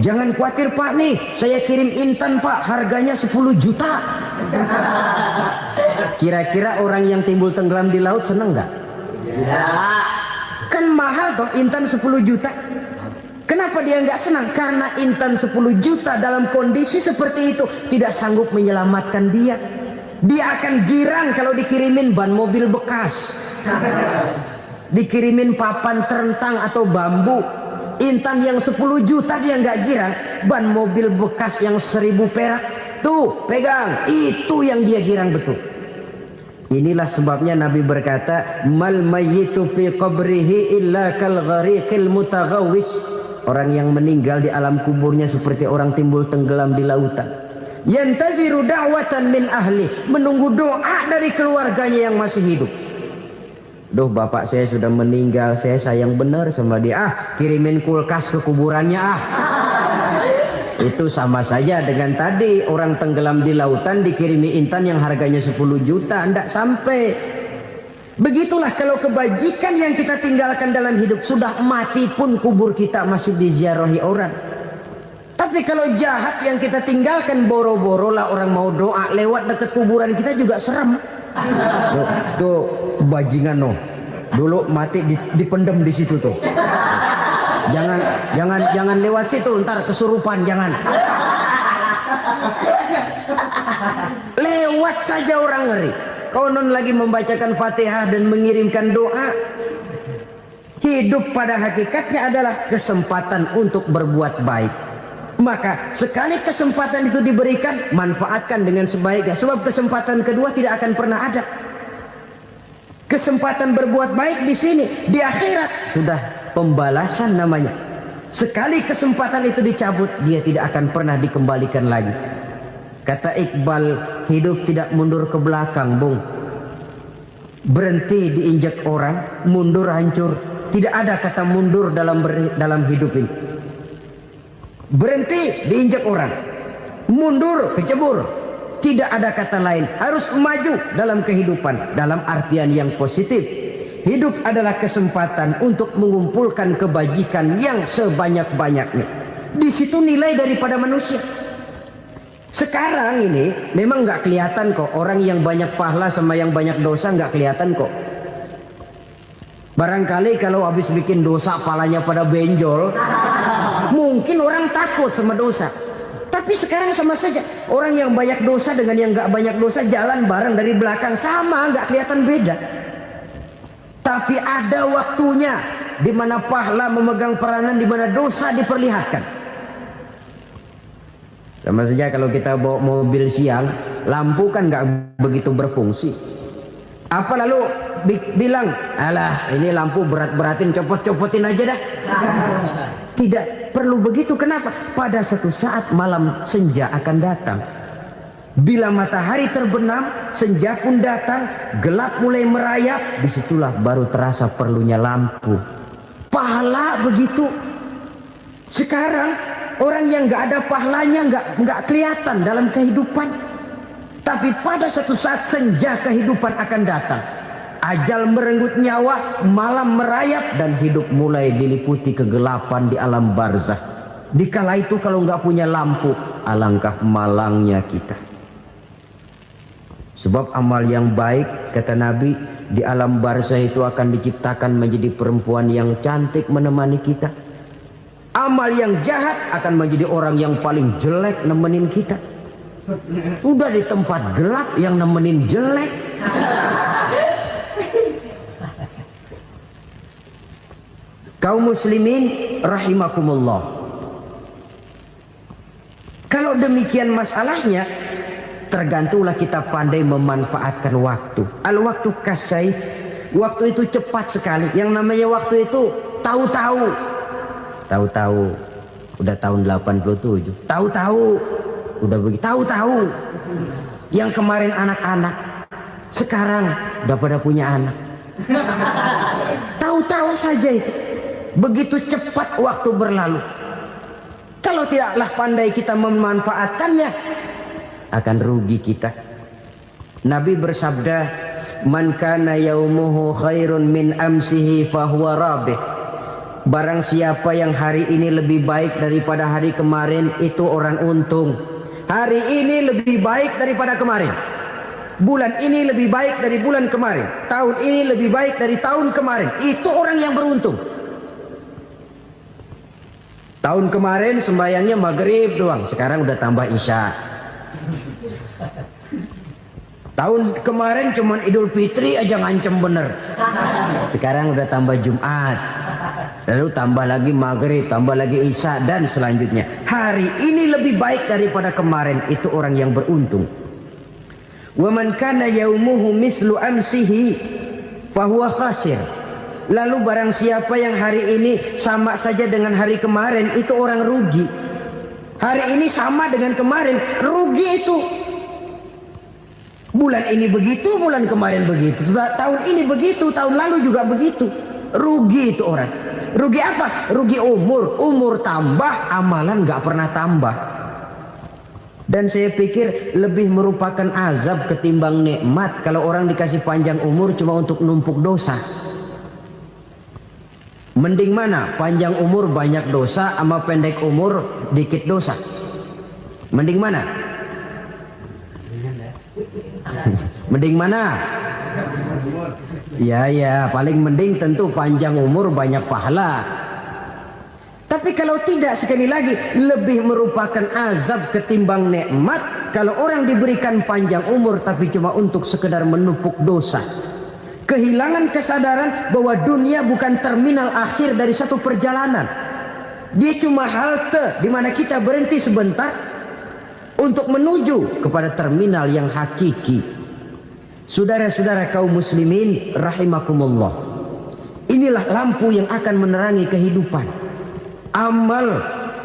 Jangan khawatir Pak, nih saya kirim intan Pak, harganya 10 juta. Kira-kira orang yang timbul tenggelam di laut seneng nggak? Tidak. Kan mahal toh intan 10 juta. Kenapa dia nggak senang? Karena intan 10 juta dalam kondisi seperti itu tidak sanggup menyelamatkan dia. Dia akan girang kalau dikirimin ban mobil bekas, dikirimin papan terentang atau bambu. Intan yang 10 juta dia nggak girang, ban mobil bekas yang 1000 perak tuh pegang, itu yang dia girang betul. Inilah sebabnya Nabi berkata, mal mayyitu fi qabrihi illa kal ghariqil mutaghawwis. Orang yang meninggal di alam kuburnya seperti orang timbul tenggelam di lautan. Yantaziru da'watan min ahli, menunggu doa dari keluarganya yang masih hidup. Duh, bapak saya sudah meninggal, saya sayang benar sama dia. Kirimin kulkas ke kuburannya Itu sama saja dengan tadi orang tenggelam di lautan dikirimi intan yang harganya 10 juta, tidak sampai. Begitulah kalau kebajikan yang kita tinggalkan dalam hidup, sudah mati pun kubur kita masih diziarahi orang. Tapi kalau jahat yang kita tinggalkan, boro-boro lah orang mau doa lewat dekat kuburan kita juga serem. Tuh bajingan no, dulu mati dipendem di situ tuh. Jangan lewat situ, ntar kesurupan, jangan. Lewat saja orang ngeri. Konon lagi membacakan Fatihah dan mengirimkan doa. Hidup pada hakikatnya adalah kesempatan untuk berbuat baik. Maka sekali kesempatan itu diberikan, manfaatkan dengan sebaiknya. Sebab kesempatan kedua tidak akan pernah ada. Kesempatan berbuat baik di sini, di akhirat sudah pembalasan namanya. Sekali kesempatan itu dicabut, dia tidak akan pernah dikembalikan lagi. Kata Iqbal, hidup tidak mundur ke belakang, Bung. Berhenti diinjak orang, mundur hancur. Tidak ada kata mundur dalam hidup ini. Berhenti diinjak orang, mundur kecebur. Tidak ada kata lain, harus maju dalam kehidupan dalam artian yang positif. Hidup adalah kesempatan untuk mengumpulkan kebajikan yang sebanyak-banyaknya. Di situ nilai daripada manusia. Sekarang ini memang nggak kelihatan kok, orang yang banyak pahala sama yang banyak dosa nggak kelihatan kok. Barangkali kalau habis bikin dosa palanya pada benjol, mungkin orang takut sama dosa. Tapi sekarang sama saja, orang yang banyak dosa dengan yang nggak banyak dosa jalan bareng dari belakang, sama, nggak kelihatan beda. Tapi ada waktunya di mana pahala memegang peranan, di mana dosa diperlihatkan. Sama saja kalau kita bawa mobil siang, lampu kan nggak begitu berfungsi. Apa lalu bilang, alah ini lampu berat-beratin, copot-copotin aja dah. Tidak perlu begitu. Kenapa? Pada suatu saat malam senja akan datang. Bila matahari terbenam, senja pun datang, gelap mulai merayap, disitulah baru terasa perlunya lampu. Pahala begitu. Sekarang orang yang nggak ada pahalanya nggak kelihatan dalam kehidupan. Tapi pada suatu saat senja kehidupan akan datang. Ajal merenggut nyawa, malam merayap, dan hidup mulai diliputi kegelapan di alam barzah. Dikala itu kalau nggak punya lampu, alangkah malangnya kita. Sebab amal yang baik, kata Nabi, di alam barzah itu akan diciptakan menjadi perempuan yang cantik menemani kita. Amal yang jahat akan menjadi orang yang paling jelek nemenin kita. Sudah di tempat gelap yang nemenin jelek. Kaum muslimin rahimakumullah. Kalau demikian masalahnya, tergantunglah kita pandai memanfaatkan waktu. Al-waktu kasayf, waktu itu cepat sekali. Yang namanya waktu itu tahu-tahu. Tahu-tahu udah tahun 87. Tahu-tahu udah begitu. Tahu-tahu yang kemarin anak-anak, sekarang udah pada punya anak. Tahu-tahu saja itu. Begitu cepat waktu berlalu. Kalau tidaklah pandai kita memanfaatkannya, akan rugi kita. Nabi bersabda, "Man kana yaumuhu khairun min amsihi fahuwa rabih." Barang siapa yang hari ini lebih baik daripada hari kemarin, itu orang untung. Hari ini lebih baik daripada kemarin. Bulan ini lebih baik dari bulan kemarin. Tahun ini lebih baik dari tahun kemarin. Itu orang yang beruntung. Tahun kemarin sembahyangnya maghrib doang, sekarang udah tambah isya. Tahun kemarin cuman Idul Fitri aja ngancem bener, sekarang udah tambah Jumat, lalu tambah lagi maghrib, tambah lagi isya, dan selanjutnya. Hari ini lebih baik daripada kemarin, itu orang yang beruntung. Wa man kana yaumuhu mislu amsihi fahuwa khasir. Lalu barang siapa yang hari ini sama saja dengan hari kemarin, itu orang rugi. Hari ini sama dengan kemarin, rugi itu. Bulan ini begitu, bulan kemarin begitu, tahun ini begitu, tahun lalu juga begitu. Rugi itu orang. Rugi apa? Rugi umur. Umur tambah, amalan gak pernah tambah. Dan saya pikir lebih merupakan azab ketimbang nikmat kalau orang dikasih panjang umur cuma untuk numpuk dosa. Mending mana? Panjang umur banyak dosa sama pendek umur dikit dosa? Mending mana? Mending mana? Ya, paling mending tentu panjang umur banyak pahala. Tapi kalau tidak, sekali lagi, lebih merupakan azab ketimbang nikmat kalau orang diberikan panjang umur tapi cuma untuk sekedar menumpuk dosa. Kehilangan kesadaran bahwa dunia bukan terminal akhir dari satu perjalanan. Dia cuma halte di mana kita berhenti sebentar untuk menuju kepada terminal yang hakiki. Saudara-saudara kaum muslimin rahimakumullah, inilah lampu yang akan menerangi kehidupan. Amal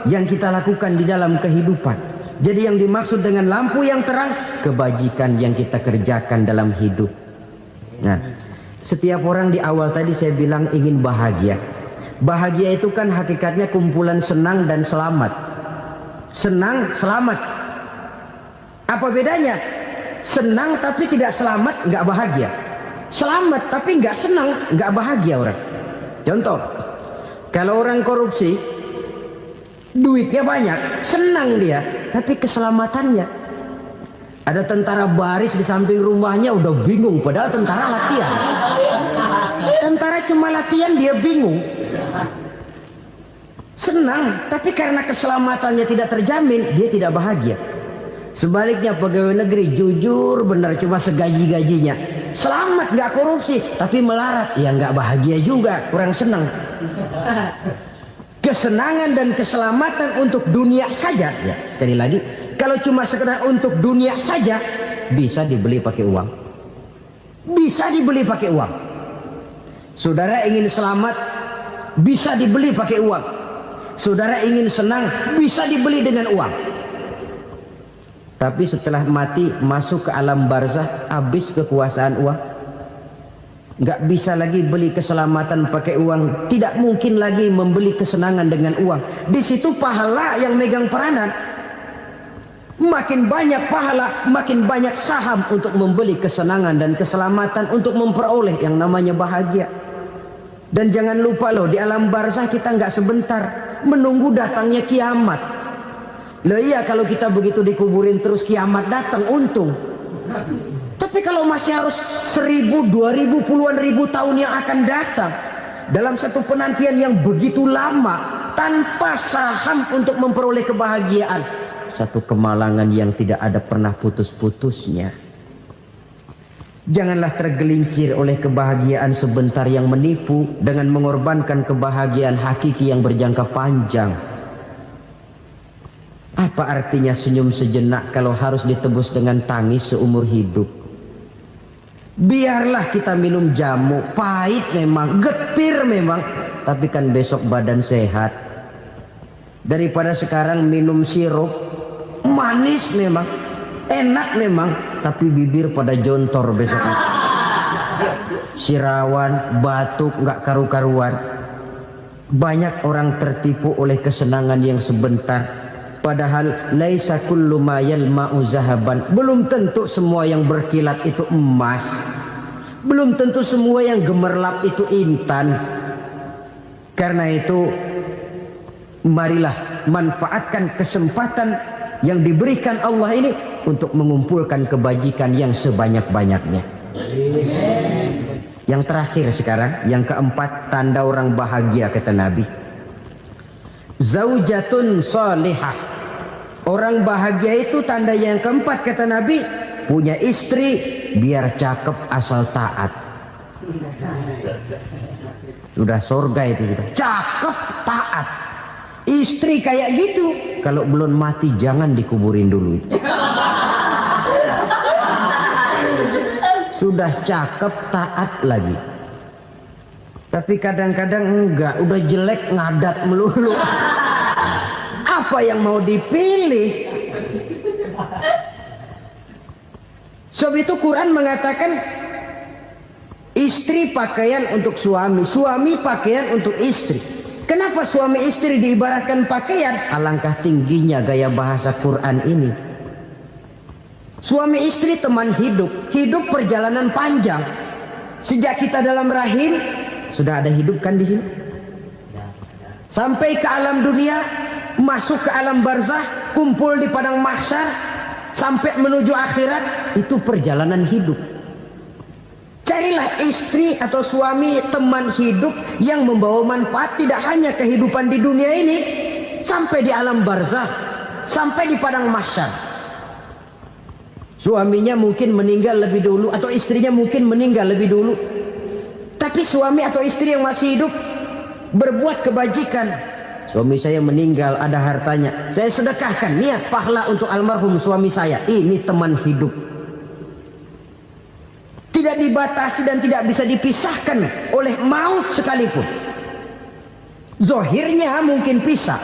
yang kita lakukan di dalam kehidupan. Jadi yang dimaksud dengan lampu yang terang, kebajikan yang kita kerjakan dalam hidup. Nah, setiap orang di awal tadi saya bilang ingin bahagia. Bahagia itu kan hakikatnya kumpulan senang dan selamat. Senang, selamat. Apa bedanya? Senang tapi tidak selamat, nggak bahagia. Selamat tapi nggak senang, nggak bahagia orang. Contoh, kalau orang korupsi, duitnya banyak, senang dia, tapi keselamatannya. Ada tentara baris di samping rumahnya udah bingung, padahal tentara latihan. Tentara cuma latihan, dia bingung. Senang, tapi karena keselamatannya tidak terjamin, dia tidak bahagia. Sebaliknya pegawai negeri jujur benar, cuma segaji-gajinya, selamat nggak korupsi, tapi melarat, ya nggak bahagia juga, kurang senang. Kesenangan dan keselamatan untuk dunia saja, ya sekali lagi, kalau cuma sekedar untuk dunia saja, bisa dibeli pakai uang. Bisa dibeli pakai uang. Saudara ingin selamat, bisa dibeli pakai uang. Saudara ingin senang, bisa dibeli dengan uang. Tapi setelah mati masuk ke alam barzah, habis kekuasaan uang. Nggak bisa lagi beli keselamatan pakai uang. Tidak mungkin lagi membeli kesenangan dengan uang. Di situ pahala yang megang peranan. Makin banyak pahala, makin banyak saham untuk membeli kesenangan dan keselamatan, untuk memperoleh yang namanya bahagia. Dan jangan lupa loh, di alam barzah kita nggak sebentar, menunggu datangnya kiamat. Loh iya, kalau kita begitu dikuburin terus kiamat datang, untung. Tapi kalau masih harus 1000, 2000, puluhan ribu tahun yang akan datang, dalam satu penantian yang begitu lama, tanpa saham untuk memperoleh kebahagiaan, satu kemalangan yang tidak ada pernah putus-putusnya. Janganlah tergelincir oleh kebahagiaan sebentar yang menipu dengan mengorbankan kebahagiaan hakiki yang berjangka panjang. Apa artinya senyum sejenak kalau harus ditebus dengan tangis seumur hidup? Biarlah kita minum jamu, pahit memang, getir memang, tapi kan besok badan sehat. Daripada sekarang minum sirup, manis memang, enak memang, tapi bibir pada jontor besok. sirawan, batuk, nggak karu-karuan. Banyak orang tertipu oleh kesenangan yang sebentar. Padahal laisa kullu ma yalma'u zahaban. Belum tentu semua yang berkilat itu emas. Belum tentu semua yang gemerlap itu intan. Karena itu, marilah manfaatkan kesempatan yang diberikan Allah ini untuk mengumpulkan kebajikan yang sebanyak-banyaknya. Yang terakhir sekarang, yang keempat, tanda orang bahagia kata Nabi. Zaujatun salihah. Orang bahagia itu tanda yang keempat kata Nabi, punya istri biar cakep asal taat. Sudah surga itu sudah. Cakep taat. Istri kayak gitu, kalau belum mati jangan dikuburin dulu itu. Sudah cakep taat lagi. Tapi kadang-kadang enggak, udah jelek ngadat melulu. Apa yang mau dipilih? Sebab itu Quran mengatakan istri pakaian untuk suami, suami pakaian untuk istri. Kenapa suami istri diibaratkan pakaian? Alangkah tingginya gaya bahasa Quran ini. Suami istri teman hidup, hidup perjalanan panjang. Sejak kita dalam rahim sudah ada hidup kan di sini. Sampai ke alam dunia, masuk ke alam barzah, kumpul di padang mahsyar, sampai menuju akhirat, itu perjalanan hidup. Carilah istri atau suami teman hidup yang membawa manfaat tidak hanya kehidupan di dunia ini, sampai di alam barzah, sampai di padang mahsyar. Suaminya mungkin meninggal lebih dulu atau istrinya mungkin meninggal lebih dulu. Tapi suami atau istri yang masih hidup berbuat kebajikan. Suami saya meninggal, ada hartanya, saya sedekahkan, niat pahala untuk almarhum suami saya. Ini teman hidup. Tidak dibatasi dan tidak bisa dipisahkan oleh maut sekalipun. Zohirnya mungkin pisah,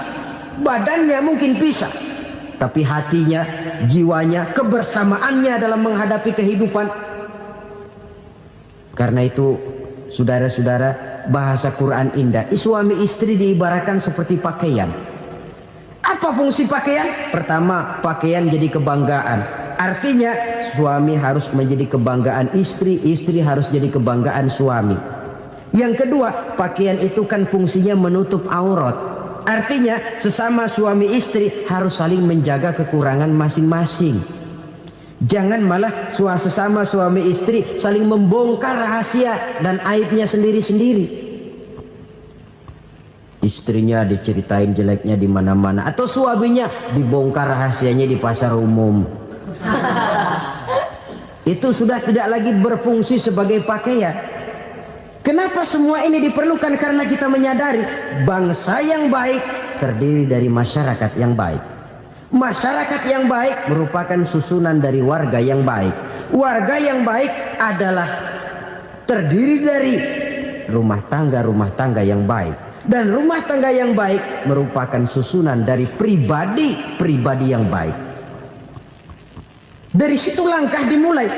badannya mungkin pisah, tapi hatinya, jiwanya, kebersamaannya dalam menghadapi kehidupan. Karena itu, saudara-saudara, bahasa Quran indah. Suami istri diibaratkan seperti pakaian. Apa fungsi pakaian? Pertama, pakaian jadi kebanggaan. Artinya suami harus menjadi kebanggaan istri, istri harus jadi kebanggaan suami. Yang kedua, pakaian itu kan fungsinya menutup aurat. Artinya sesama suami istri harus saling menjaga kekurangan masing-masing. Jangan malah sesama suami istri saling membongkar rahasia dan aibnya sendiri-sendiri. Istrinya diceritain jeleknya di mana-mana, atau suaminya dibongkar rahasianya di pasar umum. Itu sudah tidak lagi berfungsi sebagai pakaian. Kenapa semua ini diperlukan? Karena kita menyadari bangsa yang baik terdiri dari masyarakat yang baik. Masyarakat yang baik merupakan susunan dari warga yang baik. Warga yang baik adalah terdiri dari rumah tangga yang baik. Dan rumah tangga yang baik merupakan susunan dari pribadi-pribadi yang baik. Dari situ langkah dimulai.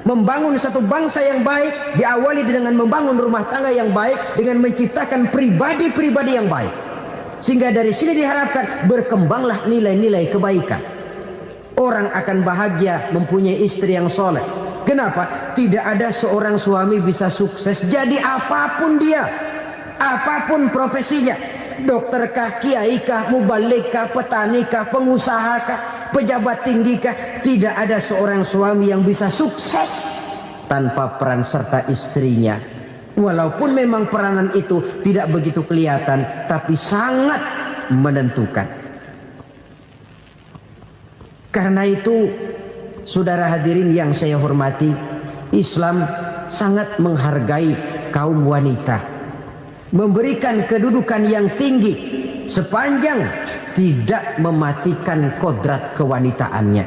Membangun satu bangsa yang baik diawali dengan membangun rumah tangga yang baik, dengan menciptakan pribadi-pribadi yang baik. Sehingga dari sini diharapkan berkembanglah nilai-nilai kebaikan. Orang akan bahagia mempunyai istri yang soleh. Kenapa? Tidak ada seorang suami bisa sukses jadi apapun dia, apapun profesinya. Dokterkah, kiaikah, mubalikah, petanikah, pengusahakah, pejabat tinggikah, tidak ada seorang suami yang bisa sukses tanpa peran serta istrinya. Walaupun memang peranan itu tidak begitu kelihatan, tapi sangat menentukan. Karena itu, saudara hadirin yang saya hormati, Islam sangat menghargai kaum wanita, memberikan kedudukan yang tinggi sepanjang tidak mematikan kodrat kewanitaannya.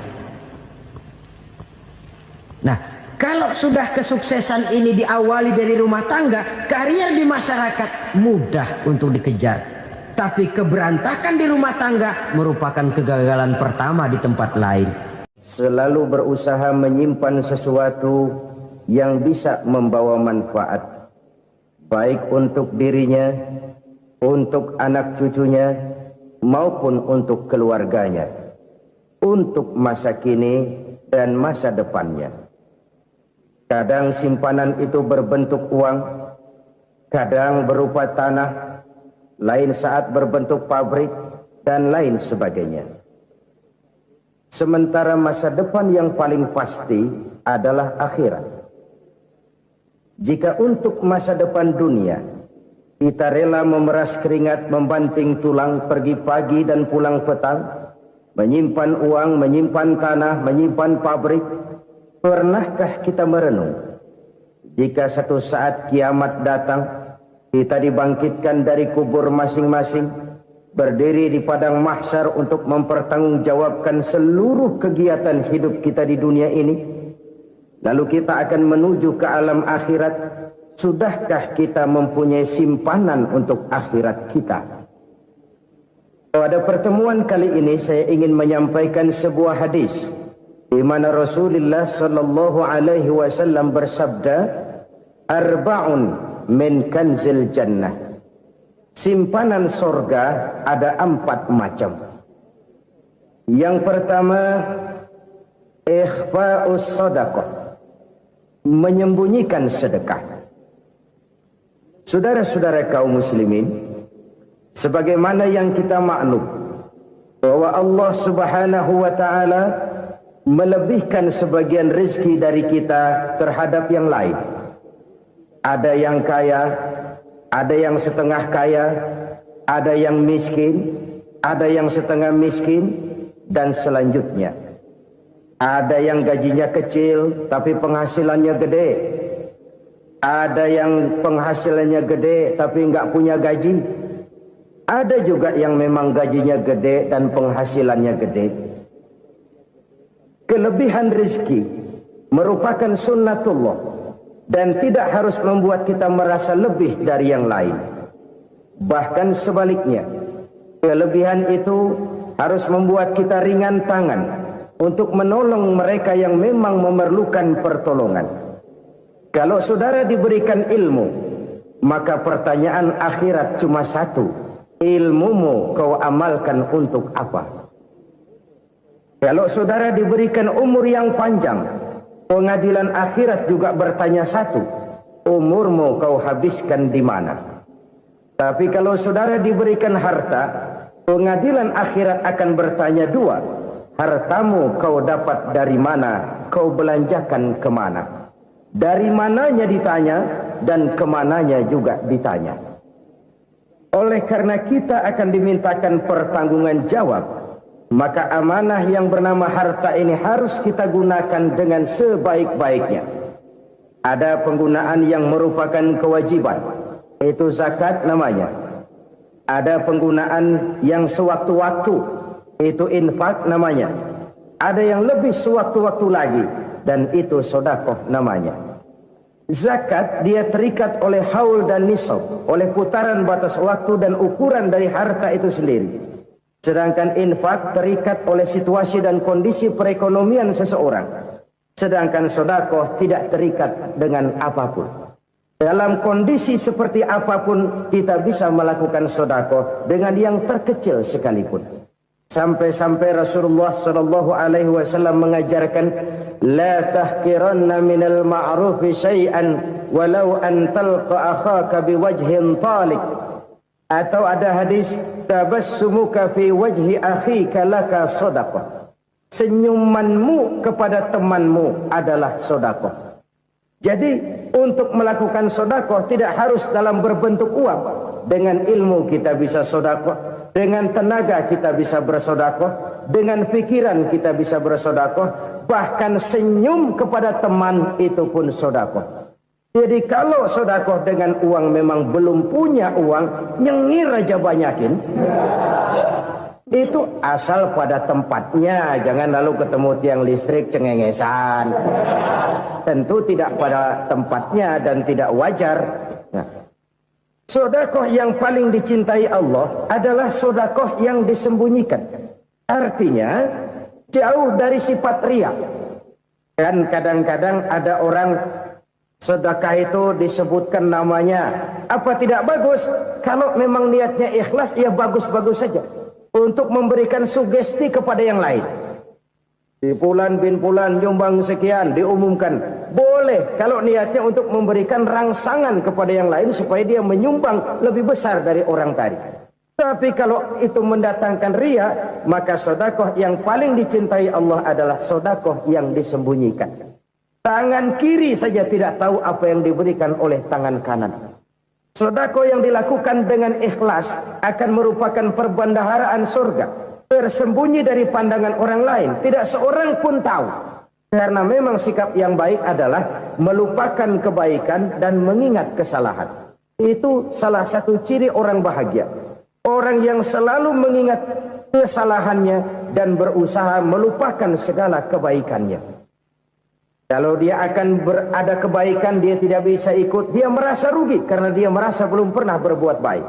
Nah, kalau sudah kesuksesan ini diawali dari rumah tangga, karier di masyarakat mudah untuk dikejar. Tapi keberantakan di rumah tangga merupakan kegagalan pertama di tempat lain. Selalu berusaha menyimpan sesuatu yang bisa membawa manfaat baik untuk dirinya, untuk anak cucunya, maupun untuk keluarganya, untuk masa kini dan masa depannya. Kadang simpanan itu berbentuk uang, kadang berupa tanah, lain saat berbentuk pabrik, dan lain sebagainya. Sementara masa depan yang paling pasti adalah akhirat. Jika untuk masa depan dunia kita rela memeras keringat, membanting tulang, pergi pagi dan pulang petang, menyimpan uang, menyimpan tanah, menyimpan pabrik, pernahkah kita merenung jika satu saat kiamat datang, kita dibangkitkan dari kubur masing-masing, berdiri di padang mahsyar untuk mempertanggungjawabkan seluruh kegiatan hidup kita di dunia ini? Lalu kita akan menuju ke alam akhirat. Sudahkah kita mempunyai simpanan untuk akhirat kita? Pada pertemuan kali ini saya ingin menyampaikan sebuah hadis di mana Rasulullah sallallahu alaihi wasallam bersabda, "Arba'un min kanzil jannah." Simpanan sorga ada 4 macam. Yang pertama, ikhfa'us sadaqah, menyembunyikan sedekah. Saudara-saudara kaum muslimin, sebagaimana yang kita maklum bahwa Allah Subhanahu wa taala melebihkan sebagian rezeki dari kita terhadap yang lain. Ada yang kaya, ada yang setengah kaya, ada yang miskin, ada yang setengah miskin, dan selanjutnya. Ada yang gajinya kecil tapi penghasilannya gede. Ada yang penghasilannya gede tapi enggak punya gaji. Ada juga yang memang gajinya gede dan penghasilannya gede. Kelebihan rezeki merupakan sunnatullah dan tidak harus membuat kita merasa lebih dari yang lain. Bahkan sebaliknya, kelebihan itu harus membuat kita ringan tangan untuk menolong mereka yang memang memerlukan pertolongan. Kalau saudara diberikan ilmu, maka pertanyaan akhirat cuma satu: ilmumu kau amalkan untuk apa? Kalau saudara diberikan umur yang panjang, pengadilan akhirat juga bertanya satu: umurmu kau habiskan di mana? Tapi kalau saudara diberikan harta, pengadilan akhirat akan bertanya dua: hartamu kau dapat dari mana, kau belanjakan kemana? Dari mananya ditanya dan kemananya juga ditanya. Oleh karena kita akan dimintakan pertanggungan jawab, maka amanah yang bernama harta ini harus kita gunakan dengan sebaik-baiknya. Ada penggunaan yang merupakan kewajiban, itu zakat namanya. Ada penggunaan yang sewaktu-waktu, itu infak namanya. Ada yang lebih sewaktu-waktu lagi, dan itu sedekah namanya. Zakat dia terikat oleh haul dan nisab, oleh putaran batas waktu dan ukuran dari harta itu sendiri. Sedangkan infak terikat oleh situasi dan kondisi perekonomian seseorang. Sedangkan sedekah tidak terikat dengan apapun. Dalam kondisi seperti apapun kita bisa melakukan sedekah dengan yang terkecil sekalipun. Sampai-sampai Rasulullah sallallahu alaihi wasallam mengajarkan, la tahqiranna minal ma'rufi syai'an walau an talqa akhaka biwajhin talik. Atau ada hadis, tabassumuka fi wajhi akhika laka shadaqah. Senyumanmu kepada temanmu adalah sedekah. Jadi untuk melakukan sedekah tidak harus dalam berbentuk uang. Dengan ilmu kita bisa sedekah, dengan tenaga kita bisa bersedekah, dengan pikiran kita bisa bersedekah, bahkan senyum kepada teman itu pun sedekah. Jadi kalau sedekah dengan uang memang belum punya uang, nyengir aja banyakin. Itu asal pada tempatnya, jangan lalu ketemu tiang listrik cengengesan. Tentu tidak pada tempatnya dan tidak wajar. Nah, sedekah yang paling dicintai Allah adalah sedekah yang disembunyikan. Artinya jauh dari sifat riya. Kan kadang-kadang ada orang Sedekah itu disebutkan namanya. Apa tidak bagus? Kalau memang niatnya ikhlas, ya bagus-bagus saja. Untuk memberikan sugesti kepada yang lain. Di Fulan bin Fulan nyumbang sekian, diumumkan. Boleh kalau niatnya untuk memberikan rangsangan kepada yang lain supaya dia menyumbang lebih besar dari orang tadi. Tapi kalau itu mendatangkan riya, maka sedekah yang paling dicintai Allah adalah sedekah yang disembunyikan. Tangan kiri saja tidak tahu apa yang diberikan oleh tangan kanan. Sedekah yang dilakukan dengan ikhlas akan merupakan perbendaharaan surga, tersembunyi dari pandangan orang lain, tidak seorang pun tahu. Karena memang sikap yang baik adalah melupakan kebaikan dan mengingat kesalahan. Itu salah satu ciri orang bahagia. Orang yang selalu mengingat kesalahannya dan berusaha melupakan segala kebaikannya. Kalau dia akan berada kebaikan, dia tidak bisa ikut, dia merasa rugi karena dia merasa belum pernah berbuat baik.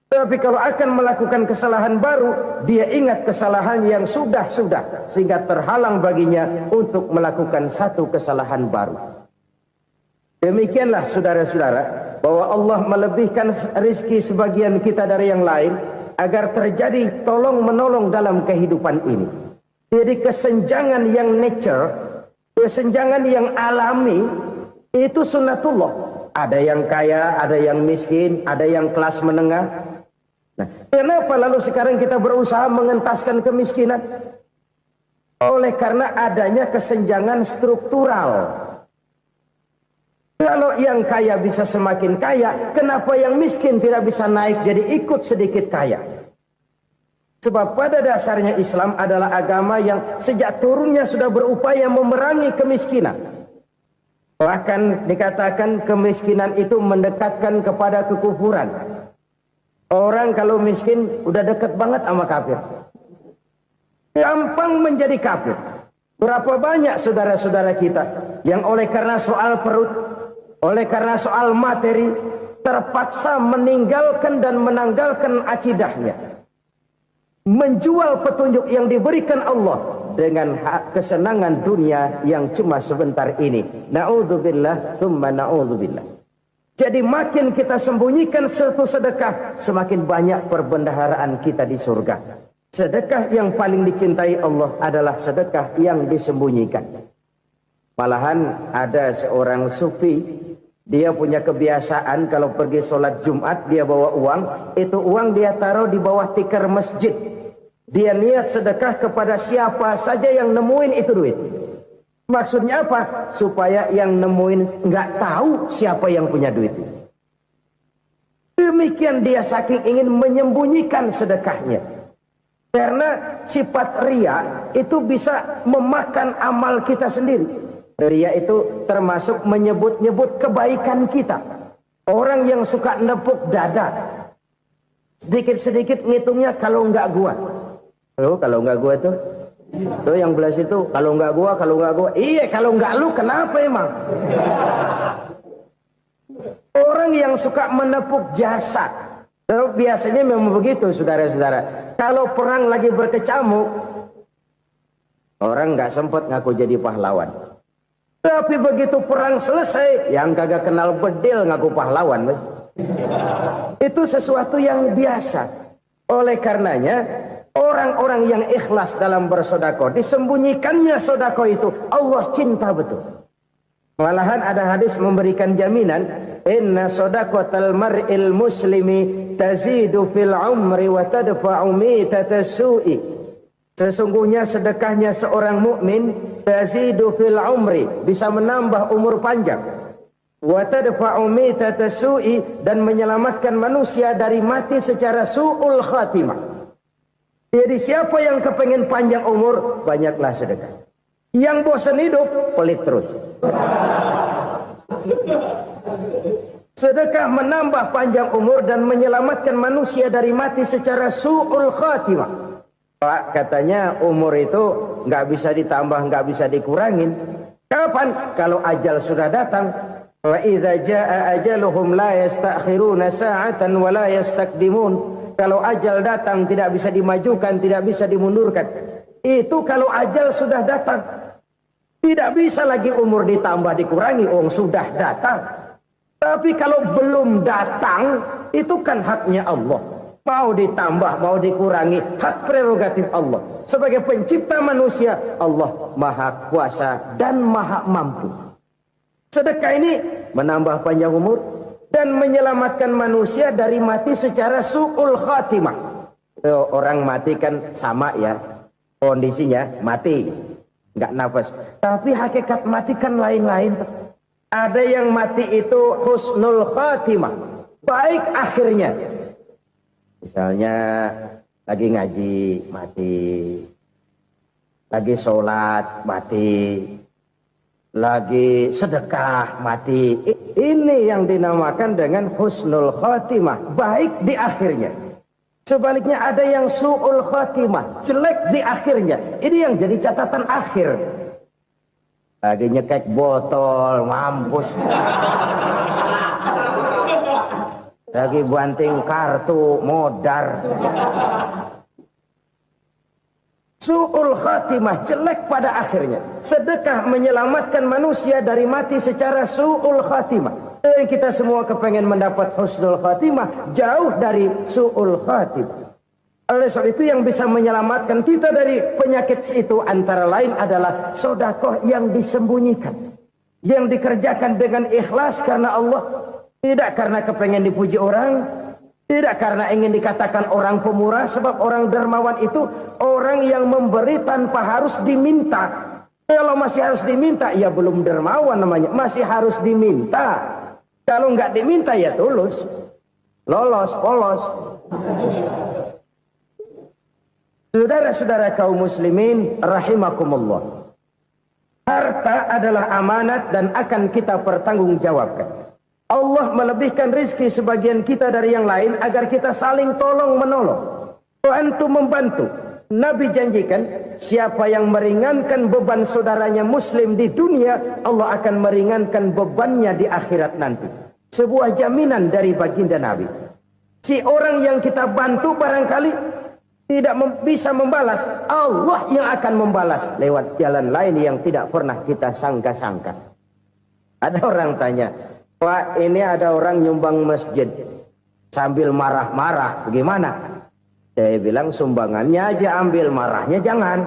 Tapi kalau akan melakukan kesalahan baru, dia ingat kesalahan yang sudah-sudah, sehingga terhalang baginya untuk melakukan satu kesalahan baru. Demikianlah saudara-saudara, bahwa Allah melebihkan rizki sebagian kita dari yang lain, agar terjadi tolong-menolong dalam kehidupan ini. Jadi kesenjangan yang nature, kesenjangan yang alami, itu sunnatullah. Ada yang kaya, ada yang miskin, ada yang kelas menengah. Nah, kenapa lalu sekarang kita berusaha mengentaskan kemiskinan? Oleh karena adanya kesenjangan struktural. Kalau yang kaya bisa semakin kaya, kenapa yang miskin tidak bisa naik jadi ikut sedikit kaya? Sebab pada dasarnya Islam adalah agama yang sejak turunnya sudah berupaya memerangi kemiskinan. Bahkan dikatakan kemiskinan itu mendekatkan kepada kekufuran. Orang kalau miskin udah dekat banget sama kafir. Gampang menjadi kafir. Berapa banyak saudara-saudara kita yang oleh karena soal perut, oleh karena soal materi, terpaksa meninggalkan dan menanggalkan akidahnya. Menjual petunjuk yang diberikan Allah dengan kesenangan dunia yang cuma sebentar ini. Na'udzubillah, summa na'udzubillah. Jadi makin kita sembunyikan satu sedekah, semakin banyak perbendaharaan kita di surga. Sedekah yang paling dicintai Allah adalah sedekah yang disembunyikan. Malahan ada seorang sufi, dia punya kebiasaan kalau pergi sholat Jumat dia bawa uang, itu uang dia taruh di bawah tikar masjid. Dia niat sedekah kepada siapa saja yang nemuin itu duit. Maksudnya apa? Supaya yang nemuin nggak tahu siapa yang punya duit. Demikian dia saking ingin menyembunyikan sedekahnya. Karena sifat riya itu bisa memakan amal kita sendiri. Riya itu termasuk menyebut-nyebut kebaikan kita. Orang yang suka nepuk dada, sedikit-sedikit ngitungnya kalau nggak gua. Oh, kalau nggak gua tuh yang belah situ, kalau nggak gua. Iya, kalau nggak lu kenapa emang? Orang yang suka menepuk jasad, biasanya memang begitu, saudara-saudara. Kalau perang lagi berkecamuk, orang nggak sempat ngaku jadi pahlawan. Tapi begitu perang selesai, yang kagak kenal bedil ngaku pahlawan, mas. Itu sesuatu yang biasa. Oleh karenanya, orang-orang yang ikhlas dalam bersedekah, disembunyikannya sedekah itu, Allah cinta betul. Malahan ada hadis memberikan jaminan, inna sedaqatal mar'il muslimi tazidu fil umri wa tadfa'u mitatas su'i. Sesungguhnya sedekahnya seorang mukmin tazidu fil umri, bisa menambah umur panjang. Wa tadfa'u mitatas su'i, dan menyelamatkan manusia dari mati secara su'ul khatimah. Jadi siapa yang kepengen panjang umur, banyaklah sedekah. Yang bosan hidup, pelit terus. Sedekah menambah panjang umur dan menyelamatkan manusia dari mati secara su'ul khatimah. Pak, katanya umur itu nggak bisa ditambah, nggak bisa dikurangin. Kapan? Kalau ajal sudah datang. Wa idza jaa ajaluhum la yastakhiruna sa'atan wa la yastaqdimun. Kalau ajal datang tidak bisa dimajukan, tidak bisa dimundurkan. Itu kalau ajal sudah datang. Tidak bisa lagi umur ditambah dikurangi, sudah datang. Tapi kalau belum datang, itu kan haknya Allah. Mau ditambah, mau dikurangi, hak prerogatif Allah. Sebagai pencipta manusia, Allah maha kuasa dan maha mampu. Sedekah ini menambah panjang umur dan menyelamatkan manusia dari mati secara su'ul khatimah. Orang mati kan sama ya, kondisinya mati, nggak nafas. Tapi hakikat mati kan lain-lain. Ada yang mati itu husnul khatimah, baik akhirnya. Misalnya lagi ngaji mati, lagi sholat mati, lagi sedekah mati. Ini yang dinamakan dengan husnul khatimah, baik di akhirnya. Sebaliknya ada yang su'ul khatimah, jelek di akhirnya. Ini yang jadi catatan akhir. Lagi nyekek botol, mampus. Lagi banting kartu, modar. Su'ul khatimah, jelek pada akhirnya. Sedekah menyelamatkan manusia dari mati secara su'ul khatimah. Dan kita semua kepengen mendapat husnul khatimah, jauh dari su'ul khatimah. Oleh sebab itu yang bisa menyelamatkan kita dari penyakit itu antara lain adalah sedekah yang disembunyikan, yang dikerjakan dengan ikhlas karena Allah, tidak karena kepengen dipuji orang, tidak karena ingin dikatakan orang pemurah. Sebab orang dermawan itu orang yang memberi tanpa harus diminta. Kalau masih harus diminta, ya belum dermawan namanya, masih harus diminta. Kalau nggak diminta ya tulus, lolos, polos. Saudara-saudara kaum muslimin rahimakumullah. Harta adalah amanat dan akan kita pertanggungjawabkan. Allah melebihkan rizki sebagian kita dari yang lain agar kita saling tolong menolong, bantu membantu. Nabi janjikan siapa yang meringankan beban saudaranya muslim di dunia, Allah akan meringankan bebannya di akhirat nanti. Sebuah jaminan dari baginda Nabi. Si orang yang kita bantu barangkali tidak bisa membalas, Allah yang akan membalas lewat jalan lain yang tidak pernah kita sangka-sangka. Ada orang tanya, Pak, ini ada orang nyumbang masjid sambil marah-marah, bagaimana? Saya bilang sumbangannya aja ambil, marahnya jangan.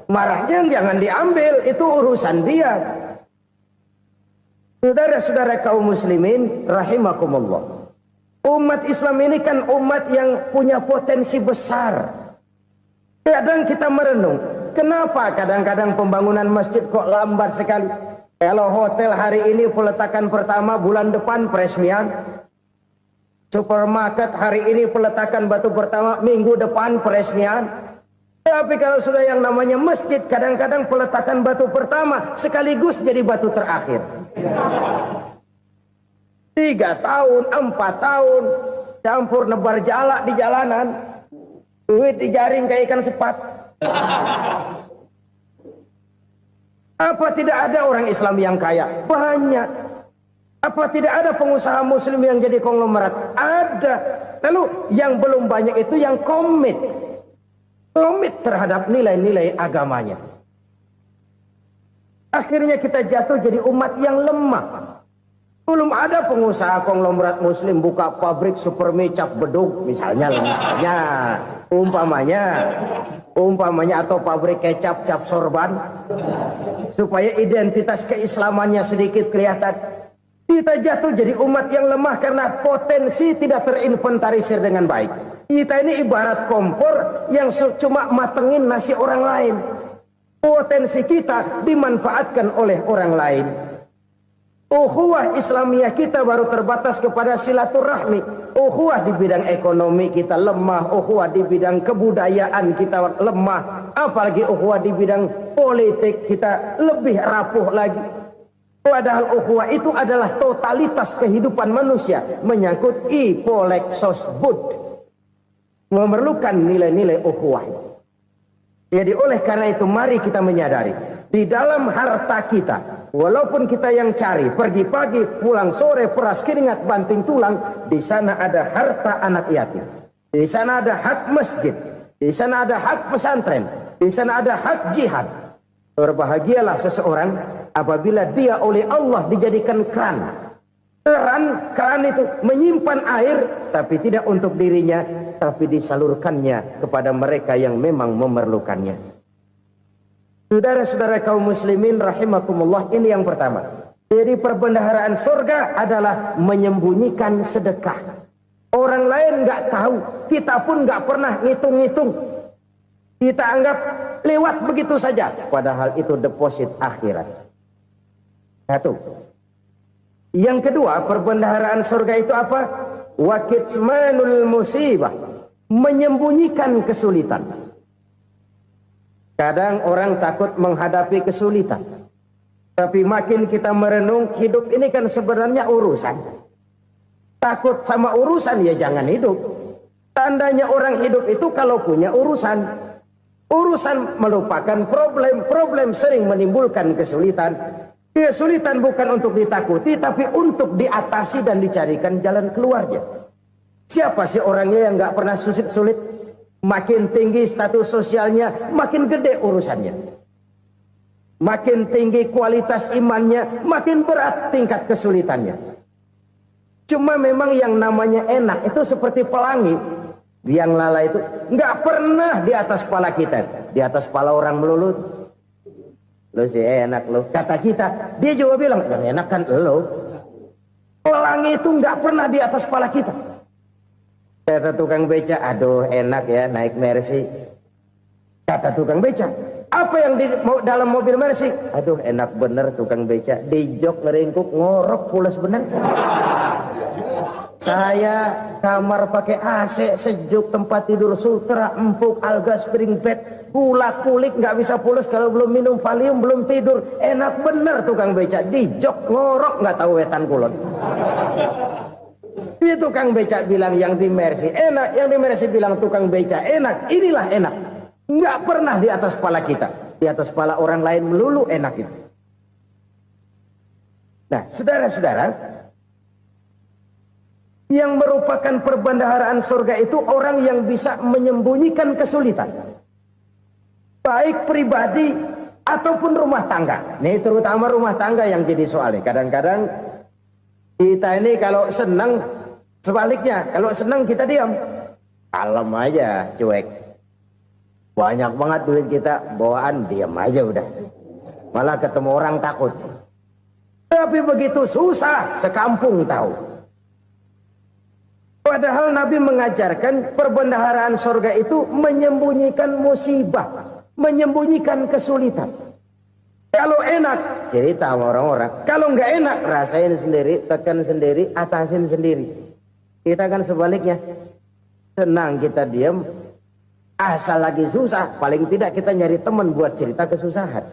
Marahnya jangan diambil, itu urusan dia. Saudara-saudara kaum muslimin rahimakumullah. Umat Islam ini kan umat yang punya potensi besar. Kadang kita merenung, kenapa kadang-kadang pembangunan masjid kok lambat sekali? Kalau hotel hari ini peletakan pertama, bulan depan peresmian. Supermarket hari ini peletakan batu pertama, minggu depan peresmian. Tapi kalau sudah yang namanya masjid, kadang-kadang peletakan batu pertama sekaligus jadi batu terakhir. 3 tahun, 4 tahun, campur nebar jalak di jalanan, duit dijaring kayak ikan sepat. Apa tidak ada orang Islam yang kaya? Banyak. Apa tidak ada pengusaha muslim yang jadi konglomerat? Ada. Lalu yang belum banyak itu yang komit terhadap nilai-nilai agamanya. Akhirnya kita jatuh jadi umat yang lemah. Belum ada pengusaha konglomerat muslim buka pabrik supermi cap beduk misalnya umpamanya atau pabrik kecap cap sorban supaya identitas keislamannya sedikit kelihatan. Kita jatuh jadi umat yang lemah karena potensi tidak terinventarisir dengan baik. Kita ini ibarat kompor yang cuma matengin nasi orang lain. Potensi kita dimanfaatkan oleh orang lain. Ukhuwah Islamiyah kita baru terbatas kepada silaturahmi. Ukhuwah di bidang ekonomi kita lemah. Ukhuwah di bidang kebudayaan kita lemah. Apalagi ukhuwah di bidang politik kita lebih rapuh lagi. Padahal ukhuwah itu adalah totalitas kehidupan manusia, menyangkut ipolek sosbud, memerlukan nilai-nilai ukhuwah. Jadi oleh karena itu mari kita menyadari di dalam harta kita, walaupun kita yang cari pergi pagi pulang sore peras keringat banting tulang, di sana ada harta anak yatim, di sana ada hak masjid, di sana ada hak pesantren, Di sana ada hak jihad. Berbahagialah seseorang apabila dia oleh Allah dijadikan keran. Keran itu menyimpan air, tapi tidak untuk dirinya, tapi disalurkannya kepada mereka yang memang memerlukannya. Saudara-saudara kaum muslimin rahimakumullah, ini yang pertama. Jadi perbendaharaan surga adalah menyembunyikan sedekah. Orang lain nggak tahu, kita pun nggak pernah ngitung-ngitung. Kita anggap lewat begitu saja, padahal itu deposit akhirat. Satu. Yang kedua, perbendaharaan surga itu apa? Wakitmanul musibah, menyembunyikan kesulitan. Kadang orang takut menghadapi kesulitan, tapi makin kita merenung, hidup ini kan sebenarnya urusan. Takut sama urusan, ya jangan hidup. Tandanya orang hidup itu kalau punya urusan. Urusan melupakan problem, problem sering menimbulkan kesulitan. Kesulitan bukan untuk ditakuti, tapi untuk diatasi dan dicarikan jalan keluarnya. Siapa sih orangnya yang nggak pernah sulit-sulit? Makin tinggi status sosialnya, makin gede urusannya. Makin tinggi kualitas imannya, makin berat tingkat kesulitannya. Cuma memang yang namanya enak itu seperti pelangi. Biang lala itu nggak pernah di atas kepala kita, di atas kepala orang melulu. Lo sih enak lo, kata kita. Dia juga bilang yang enak kan lo. Pelangi itu nggak pernah di atas kepala kita. Kata tukang beca, aduh enak ya naik Mercy. Kata tukang beca, apa yang di dalam mobil Mercy? Aduh enak bener tukang beca, di jok ngeringkuk ngorok pulas bener. Saya kamar pakai AC sejuk, tempat tidur sutra empuk, alga spring bed, kulak kulik nggak bisa pulas kalau belum minum Valium, belum tidur. Enak bener tukang beca, di jok ngorok nggak tahu wetan kulon. Ini tukang beca bilang yang di Mercy enak, yang di Mercy bilang tukang beca enak. Inilah enak, nggak pernah di atas kepala kita, di atas kepala orang lain melulu enak itu. Nah, saudara-saudara, yang merupakan perbendaharaan surga itu orang yang bisa menyembunyikan kesulitan, baik pribadi ataupun rumah tangga. Nih terutama rumah tangga yang jadi soalnya. Kadang-kadang kita ini kalau senang, sebaliknya kalau senang kita diam, kalem aja, cuek. Banyak banget duit kita bawaan, diam aja udah. Malah ketemu orang takut. Tapi begitu susah, sekampung tahu. Padahal Nabi mengajarkan perbendaharaan surga itu menyembunyikan musibah, menyembunyikan kesulitan. Kalau enak, cerita sama orang-orang. Kalau nggak enak, rasain sendiri, tekan sendiri, atasin sendiri. Kita kan sebaliknya. Senang kita diam, asal lagi susah, paling tidak kita nyari teman buat cerita kesusahan.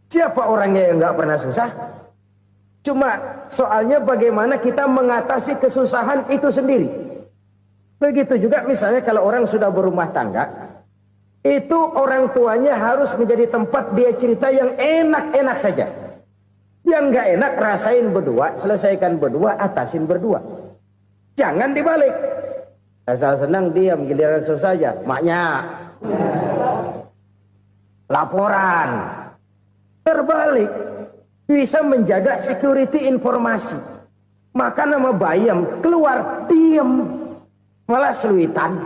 Siapa orangnya yang nggak pernah susah? Cuma soalnya bagaimana kita mengatasi kesusahan itu sendiri. Begitu juga misalnya kalau orang sudah berumah tangga, itu orang tuanya harus menjadi tempat dia cerita yang enak-enak saja. Yang nggak enak rasain berdua, selesaikan berdua, atasin berdua. Jangan dibalik. Asal senang diam, giliran susah saja. Maknya laporan. Terbalik. Bisa menjaga security informasi. Makan sama bayam, keluar diam, malah seluitan.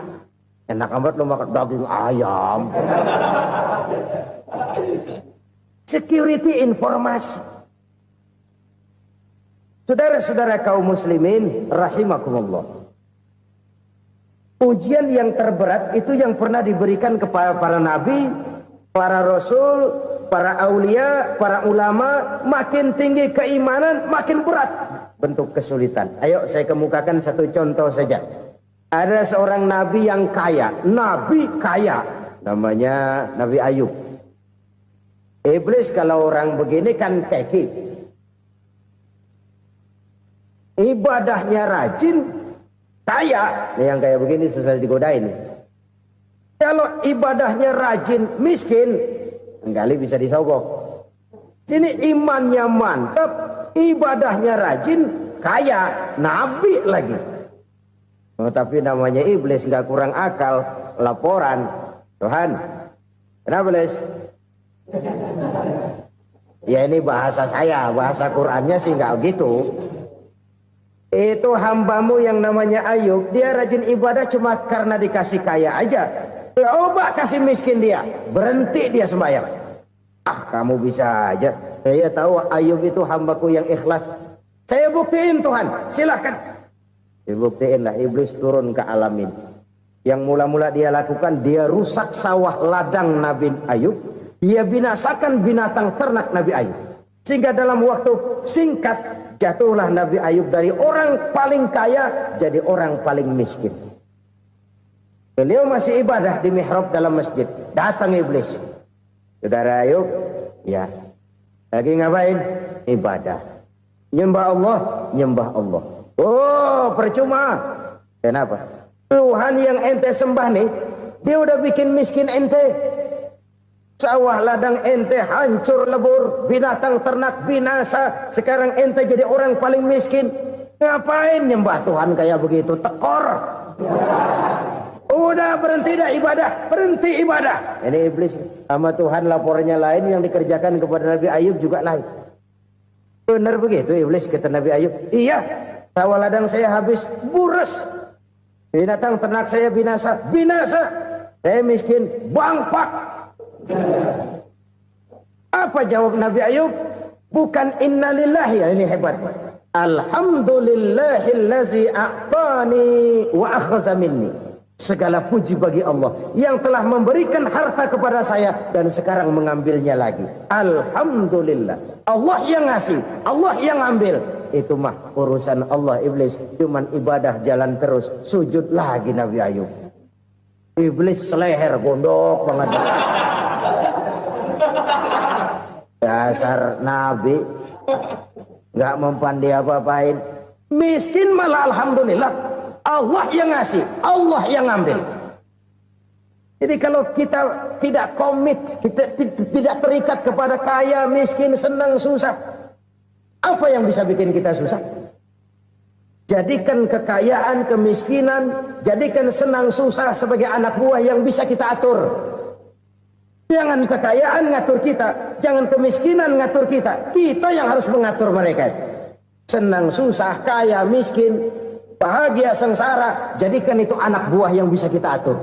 Enak amat lo makan daging ayam. Security informasi. Saudara-saudara kaum muslimin rahimakumullah. Ujian yang terberat itu yang pernah diberikan kepada para nabi, para rasul, para aulia, para ulama. Makin tinggi keimanan, makin berat bentuk kesulitan. Ayo saya kemukakan satu contoh saja. Ada seorang nabi yang kaya, nabi kaya, namanya Nabi Ayub. Iblis kalau orang begini kan keki, ibadahnya rajin, kaya. Nih yang kayak begini susah digodain. Kalau ibadahnya rajin, miskin, kali bisa disogok. Sini imannya mantap, ibadahnya rajin, kaya, nabi lagi. Oh, tapi namanya iblis nggak kurang akal, laporan. Tuhan, kenapa Les? Ya ini bahasa saya, bahasa Qur'annya sih nggak gitu. Itu hambamu yang namanya Ayub, dia rajin ibadah cuma karena dikasih kaya aja. Coba kasih miskin dia, berhenti dia sembahyang. Ah, kamu bisa aja. Saya tahu Ayub itu hambaku yang ikhlas. Saya buktiin Tuhan, silahkan. Dibuktiin lah, iblis turun ke alam ini. Yang mula-mula dia lakukan, dia rusak sawah ladang Nabi Ayub. Dia binasakan binatang ternak Nabi Ayub. Sehingga dalam waktu singkat, jatuhlah Nabi Ayub dari orang paling kaya jadi orang paling miskin. Beliau masih ibadah di mihrab dalam masjid. Datang iblis. Saudara Ayub, ya. Lagi ngapain? Ibadah. Nyembah Allah, nyembah Allah. Oh, percuma. Kenapa? Tuhan yang ente sembah nih, dia udah bikin miskin ente. Sawah ladang ente hancur lebur, binatang ternak binasa. Sekarang ente jadi orang paling miskin. Ngapain nyembah Tuhan kayak begitu? Tekor. Udah berhenti dah ibadah, berhenti ibadah. Ini iblis sama Tuhan laporannya lain, yang dikerjakan kepada Nabi Ayub juga lain. Benar begitu iblis, kata Nabi Ayub. Iya, sawah ladang saya habis, buras. Binatang ternak saya binasa, binasa. Saya miskin, bangpak. Apa jawab Nabi Ayub? Bukan innalillahi, ini hebat. Alhamdulillahillazi a'tani wa akhza minni. Segala puji bagi Allah yang telah memberikan harta kepada saya dan sekarang mengambilnya lagi. Alhamdulillah. Allah yang ngasih, Allah yang ambil. Itu mah urusan Allah. Iblis cuman ibadah jalan terus, sujud lagi Nabi Ayub. Iblis seleher gondok banget. Dasar Nabi nggak mempan dia apa-apain. Miskin malah alhamdulillah. Allah yang ngasih, Allah yang ambil. Jadi kalau kita tidak komit, kita tidak terikat kepada kaya, miskin, senang, susah, apa yang bisa bikin kita susah? Jadikan kekayaan, kemiskinan, jadikan senang, susah sebagai anak buah yang bisa kita atur. Jangan kekayaan ngatur kita, jangan kemiskinan ngatur kita. Kita yang harus mengatur mereka. Senang, susah, kaya, miskin, bahagia, sengsara, jadikan itu anak buah yang bisa kita atur.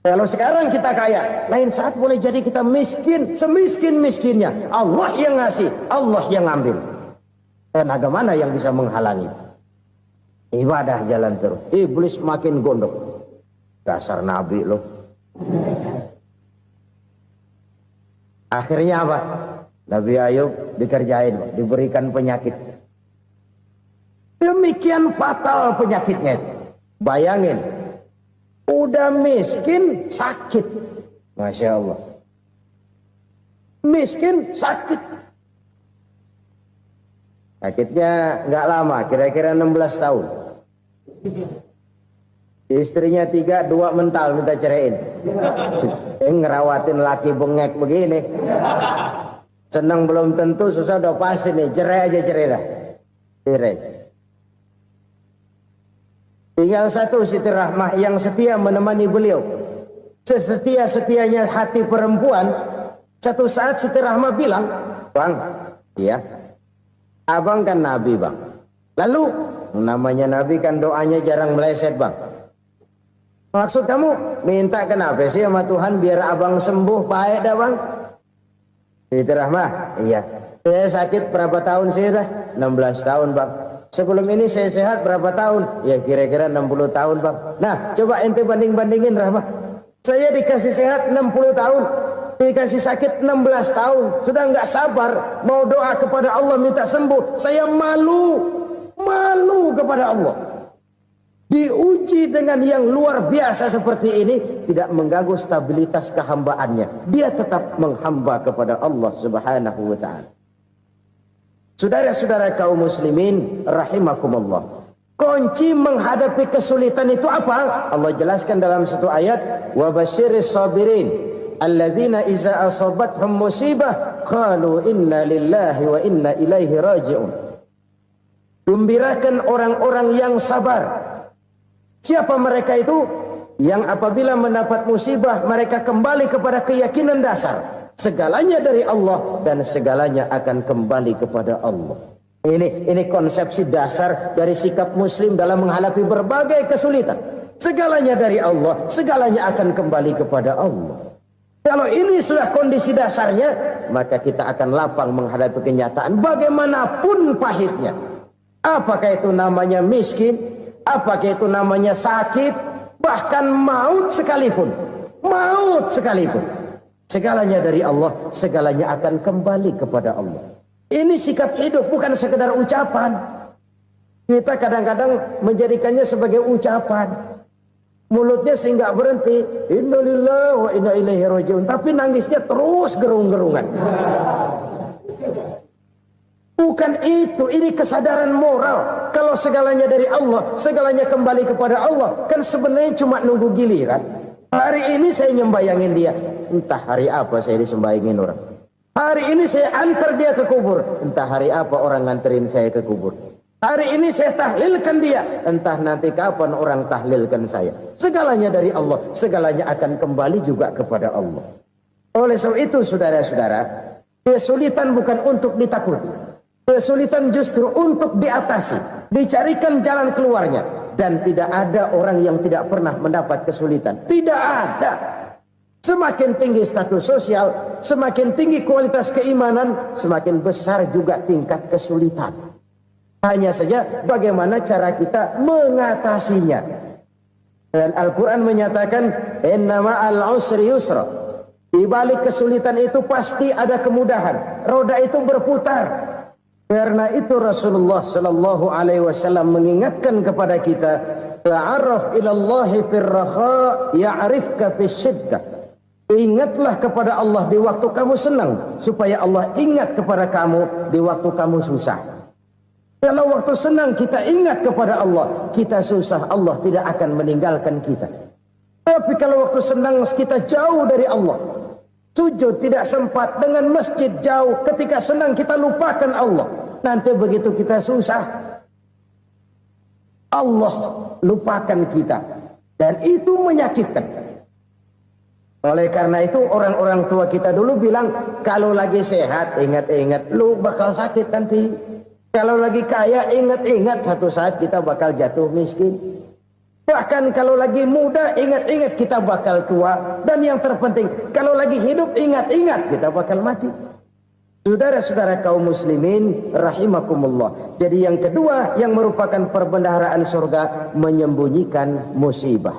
Kalau sekarang kita kaya, lain saat boleh jadi kita miskin, semiskin-miskinnya. Allah yang ngasih, Allah yang ambil. Tenaga mana yang bisa menghalangi? Ibadah jalan terus. Iblis makin gondok. Dasar Nabi loh. Akhirnya apa? Nabi Ayub dikerjain, diberikan penyakit. Demikian fatal penyakitnya. Bayangin, udah miskin sakit. Masya Allah. Miskin sakit. Sakitnya nggak lama, kira-kira 16 tahun. Istrinya 3, 2 mental minta ceraiin. Ngerawatin laki bengek begini. Senang belum tentu, susah udah pasti nih. Cerai aja, cerai dah. Cerai. Tinggal satu Siti Rahmah yang setia menemani beliau. Sesetia-setianya hati perempuan. Satu saat Siti Rahmah bilang, "Bang, iya, abang kan Nabi, Bang. Lalu, namanya Nabi kan doanya jarang meleset, Bang. Maksud kamu minta kenapa sih sama Tuhan biar abang sembuh baik dah, Bang?" Siti Rahmah, iya. Saya sakit berapa tahun sih dah? 16 tahun, Bang. Sebelum ini saya sehat berapa tahun? Ya kira-kira 60 tahun, Bang. Nah, coba ente banding-bandingin, Rahmah. Saya dikasih sehat 60 tahun. Dikasih sakit 16 tahun. Sudah nggak sabar mau doa kepada Allah minta sembuh. Saya malu kepada Allah. Diuji dengan yang luar biasa seperti ini, tidak mengganggu stabilitas kehambaannya. Dia tetap menghamba kepada Allah Subhanahu wa ta'ala. Saudara-saudara kaum muslimin rahimakumullah. Kunci menghadapi kesulitan itu apa? Allah jelaskan dalam satu ayat, wa basyiris sabirin alladzina iza asabathum musibah qalu inna lillahi wa inna ilaihi raji'un. Gembirakan orang-orang yang sabar. Siapa mereka itu? yang apabila mendapat musibah mereka kembali kepada keyakinan dasar segalanya dari Allah dan segalanya akan kembali kepada Allah. Ini konsepsi dasar dari sikap muslim dalam menghadapi berbagai kesulitan. Segalanya dari Allah, segalanya akan kembali kepada Allah. Kalau ini sudah kondisi dasarnya, maka kita akan lapang menghadapi kenyataan bagaimanapun pahitnya. Apakah itu namanya miskin, apakah itu namanya sakit, bahkan maut sekalipun. Maut sekalipun. Segalanya dari Allah, segalanya akan kembali kepada Allah. Ini sikap hidup, bukan sekedar ucapan. Kita kadang-kadang menjadikannya sebagai ucapan. Mulutnya sehingga berhenti, innalillahi wa inna ilaihi rajiun, tapi nangisnya terus gerung-gerungan. Bukan itu, ini kesadaran moral. Kalau segalanya dari Allah, segalanya kembali kepada Allah, kan sebenarnya cuma nunggu giliran. Hari ini saya nyembayangin dia, entah hari apa saya disembayangin orang. Hari ini saya antar dia ke kubur, entah hari apa orang nganterin saya ke kubur. Hari ini saya tahlilkan dia, entah nanti kapan orang tahlilkan saya. Segalanya dari Allah, segalanya akan kembali juga kepada Allah. Oleh sebab itu saudara-saudara, kesulitan bukan untuk ditakuti. Kesulitan justru untuk diatasi, dicarikan jalan keluarnya. Dan tidak ada orang yang tidak pernah mendapat kesulitan. Tidak ada. Semakin tinggi status sosial, semakin tinggi kualitas keimanan, semakin besar juga tingkat kesulitan. Hanya saja bagaimana cara kita mengatasinya. Dan Al-Quran menyatakan, inna ma'al usri yusra. Di balik kesulitan itu pasti ada kemudahan. Roda itu berputar. Karena itu Rasulullah Sallallahu Alaihi Wasallam mengingatkan kepada kita, ta'arraf ilallahi firraha ya'rifka fisyiddah. Ingatlah kepada Allah di waktu kamu senang, supaya Allah ingat kepada kamu di waktu kamu susah. Kalau waktu senang kita ingat kepada Allah, kita susah, Allah tidak akan meninggalkan kita. Tapi kalau waktu senang kita jauh dari Allah, sujud tidak sempat, dengan masjid jauh, ketika senang kita lupakan Allah. Nanti begitu kita susah, Allah lupakan kita. Dan itu menyakitkan. Oleh karena itu orang-orang tua kita dulu bilang, kalau lagi sehat ingat-ingat lu bakal sakit nanti. Kalau lagi kaya ingat-ingat satu saat kita bakal jatuh miskin. Bahkan kalau lagi muda ingat-ingat kita bakal tua. Dan yang terpenting, kalau lagi hidup ingat-ingat kita bakal mati. Saudara-saudara kaum muslimin rahimakumullah. Jadi yang kedua yang merupakan perbendaharaan surga, menyembunyikan musibah.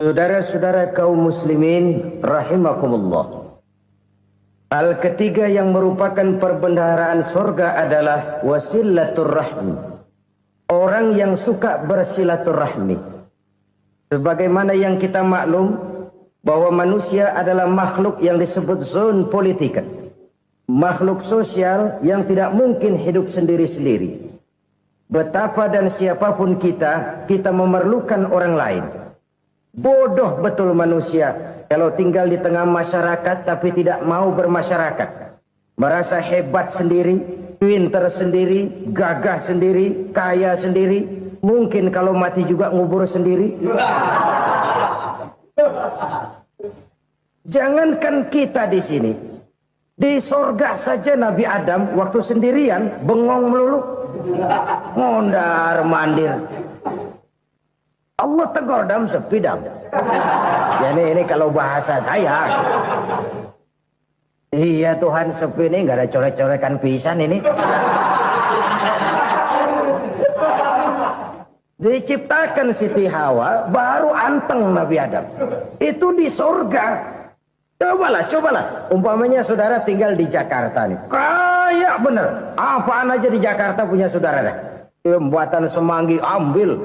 Saudara-saudara kaum muslimin rahimakumullah. Hal ketiga yang merupakan perbendaharaan surga adalah wasilatur rahmi. Orang yang suka bersilaturahmi. Sebagaimana yang kita maklum bahwa manusia adalah makhluk yang disebut zon politika. Makhluk sosial yang tidak mungkin hidup sendiri-sendiri. Betapa dan siapapun kita memerlukan orang lain. Bodoh betul manusia kalau tinggal di tengah masyarakat tapi tidak mau bermasyarakat. Merasa hebat sendiri, pintar sendiri, gagah sendiri, kaya sendiri. Mungkin kalau mati juga ngubur sendiri. Jangankan kita di sini, di sorga saja Nabi Adam waktu sendirian bengong melulu, mondar mandir. Allah tegur dam sepi dam. Ini kalau bahasa saya. Iya Tuhan, sepi ini nggak ada coret-coretan pisan ini. Diciptakan Siti Hawa baru anteng Nabi Adam. Itu di sorga. Cobalah. Umpamanya saudara tinggal di Jakarta nih. Kayak bener. Apaan aja di Jakarta punya saudara dah. Pembuatan Semanggi ambil.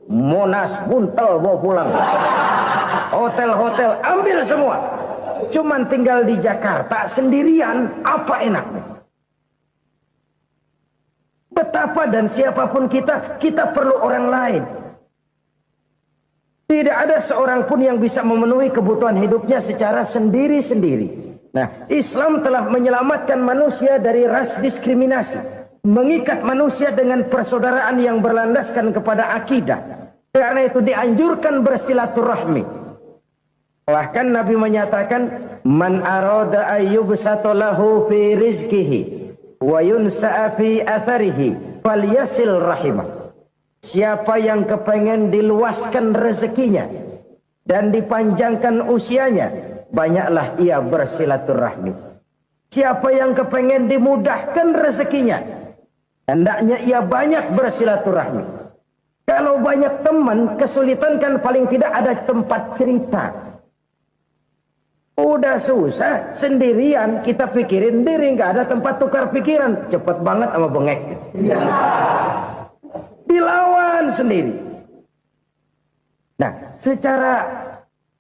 Monas buntel bawa pulang. Hotel-hotel ambil semua. Cuman tinggal di Jakarta sendirian, apa enaknya? Betapa dan siapapun kita perlu orang lain. Tidak ada seorang pun yang bisa memenuhi kebutuhan hidupnya secara sendiri-sendiri. Nah, Islam telah menyelamatkan manusia dari ras diskriminasi. Mengikat manusia dengan persaudaraan yang berlandaskan kepada akidah. Karena itu dianjurkan bersilaturahmi. Bahkan Nabi menyatakan, man arada ayyubsata lahu fi rizqihi wa yunsa'a fi atharihi falyasil rahimah. Siapa yang kepengen diluaskan rezekinya dan dipanjangkan usianya, banyaklah ia bersilaturahmi. Siapa yang kepengen dimudahkan rezekinya, hendaknya ia banyak bersilaturahmi. Kalau banyak teman, kesulitan kan paling tidak ada tempat cerita. Udah susah, sendirian kita pikirin diri, nggak ada tempat tukar pikiran. Cepet banget sama bengek. Dilawan sendiri. Nah, secara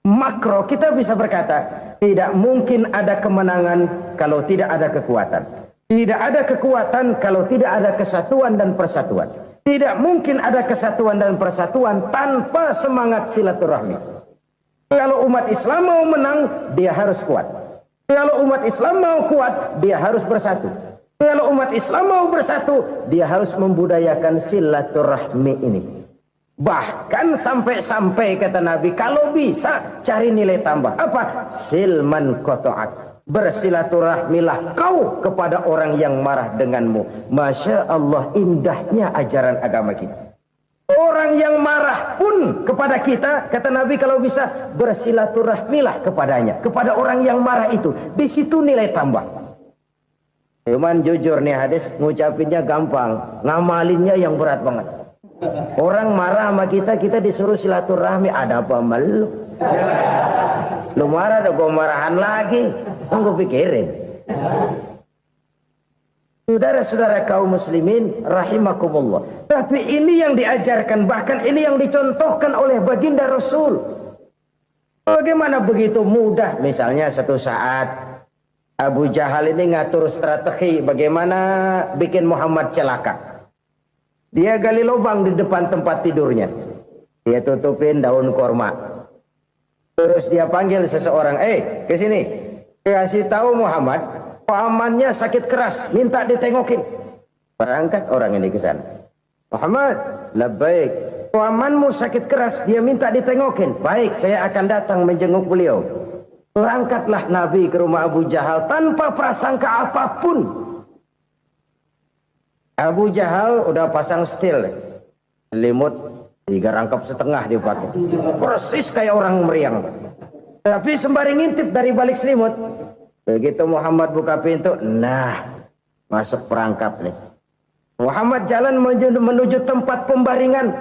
makro kita bisa berkata, tidak mungkin ada kemenangan kalau tidak ada kekuatan. Tidak ada kekuatan kalau tidak ada kesatuan dan persatuan. Tidak mungkin ada kesatuan dan persatuan tanpa semangat silaturahmi. Kalau umat Islam mau menang, dia harus kuat. Kalau umat Islam mau kuat, dia harus bersatu. Kalau umat Islam mau bersatu, dia harus membudayakan silaturahmi ini. Bahkan sampai-sampai kata Nabi, kalau bisa cari nilai tambah. Apa? Silman qata'ak. Bersilaturahmilah kau kepada orang yang marah denganmu. Masya Allah, indahnya ajaran agama kita. Orang yang marah pun kepada kita, kata Nabi, kalau bisa bersilaturahmilah kepadanya. Kepada orang yang marah itu. Di situ nilai tambah. Cuman jujur nih hadis, ngucapinnya gampang, ngamalinnya yang berat banget. Orang marah sama kita, kita disuruh silaturahmi. Ada apa malu? Lu marah, ada gue marahan lagi. Tunggu pikirin. Saudara-saudara kaum muslimin rahimakumullah. Tapi ini yang diajarkan, bahkan ini yang dicontohkan oleh baginda Rasul. Bagaimana begitu mudah? Misalnya satu saat Abu Jahal ini ngatur strategi bagaimana bikin Muhammad celaka. Dia gali lubang di depan tempat tidurnya. Dia tutupin daun korma. Terus dia panggil seseorang, ke sini. Kasih tahu Muhammad, pamannya sakit keras, minta ditengokin. Berangkat orang ini ke sana. Muhammad, labbaik. Pamanmu sakit keras, dia minta ditengokin. Baik, saya akan datang menjenguk beliau. Berangkatlah Nabi ke rumah Abu Jahal tanpa prasangka apapun. Abu Jahal udah pasang setil, selimut 3 rangkap setengah dipakai, persis kayak orang meriang. Tapi sembari ngintip dari balik selimut, begitu Muhammad buka pintu, nah masuk perangkap nih. Muhammad jalan menuju tempat pembaringan.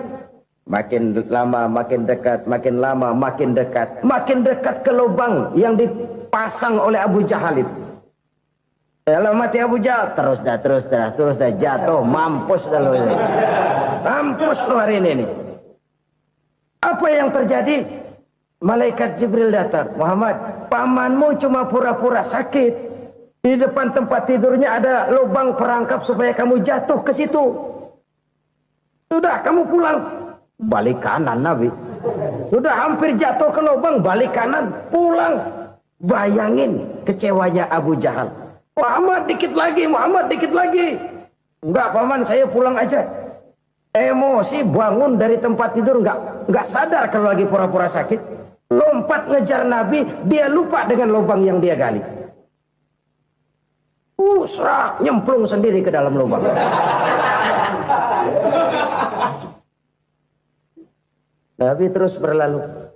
Makin lama makin dekat, makin lama makin dekat, makin dekat ke lubang yang dipasang oleh Abu Jahal itu. Dalam mati Abu Jahal, terus dah jatuh, mampus dah lo ini. Mampus lo hari ini nih. Apa yang terjadi? Malaikat Jibril datang. Muhammad, pamanmu cuma pura-pura sakit. Di depan tempat tidurnya ada lubang perangkap supaya kamu jatuh ke situ. Sudah, kamu pulang. Balik kanan Nabi. Sudah hampir jatuh ke lubang, balik kanan, pulang. Bayangin kecewanya Abu Jahal. Muhammad dikit lagi. Enggak paman, saya pulang aja. Emosi bangun dari tempat tidur, enggak sadar kalau lagi pura-pura sakit. Lompat ngejar Nabi, dia lupa dengan lubang yang dia gali. Serak, nyemplung sendiri ke dalam lubang. Nabi terus berlalu.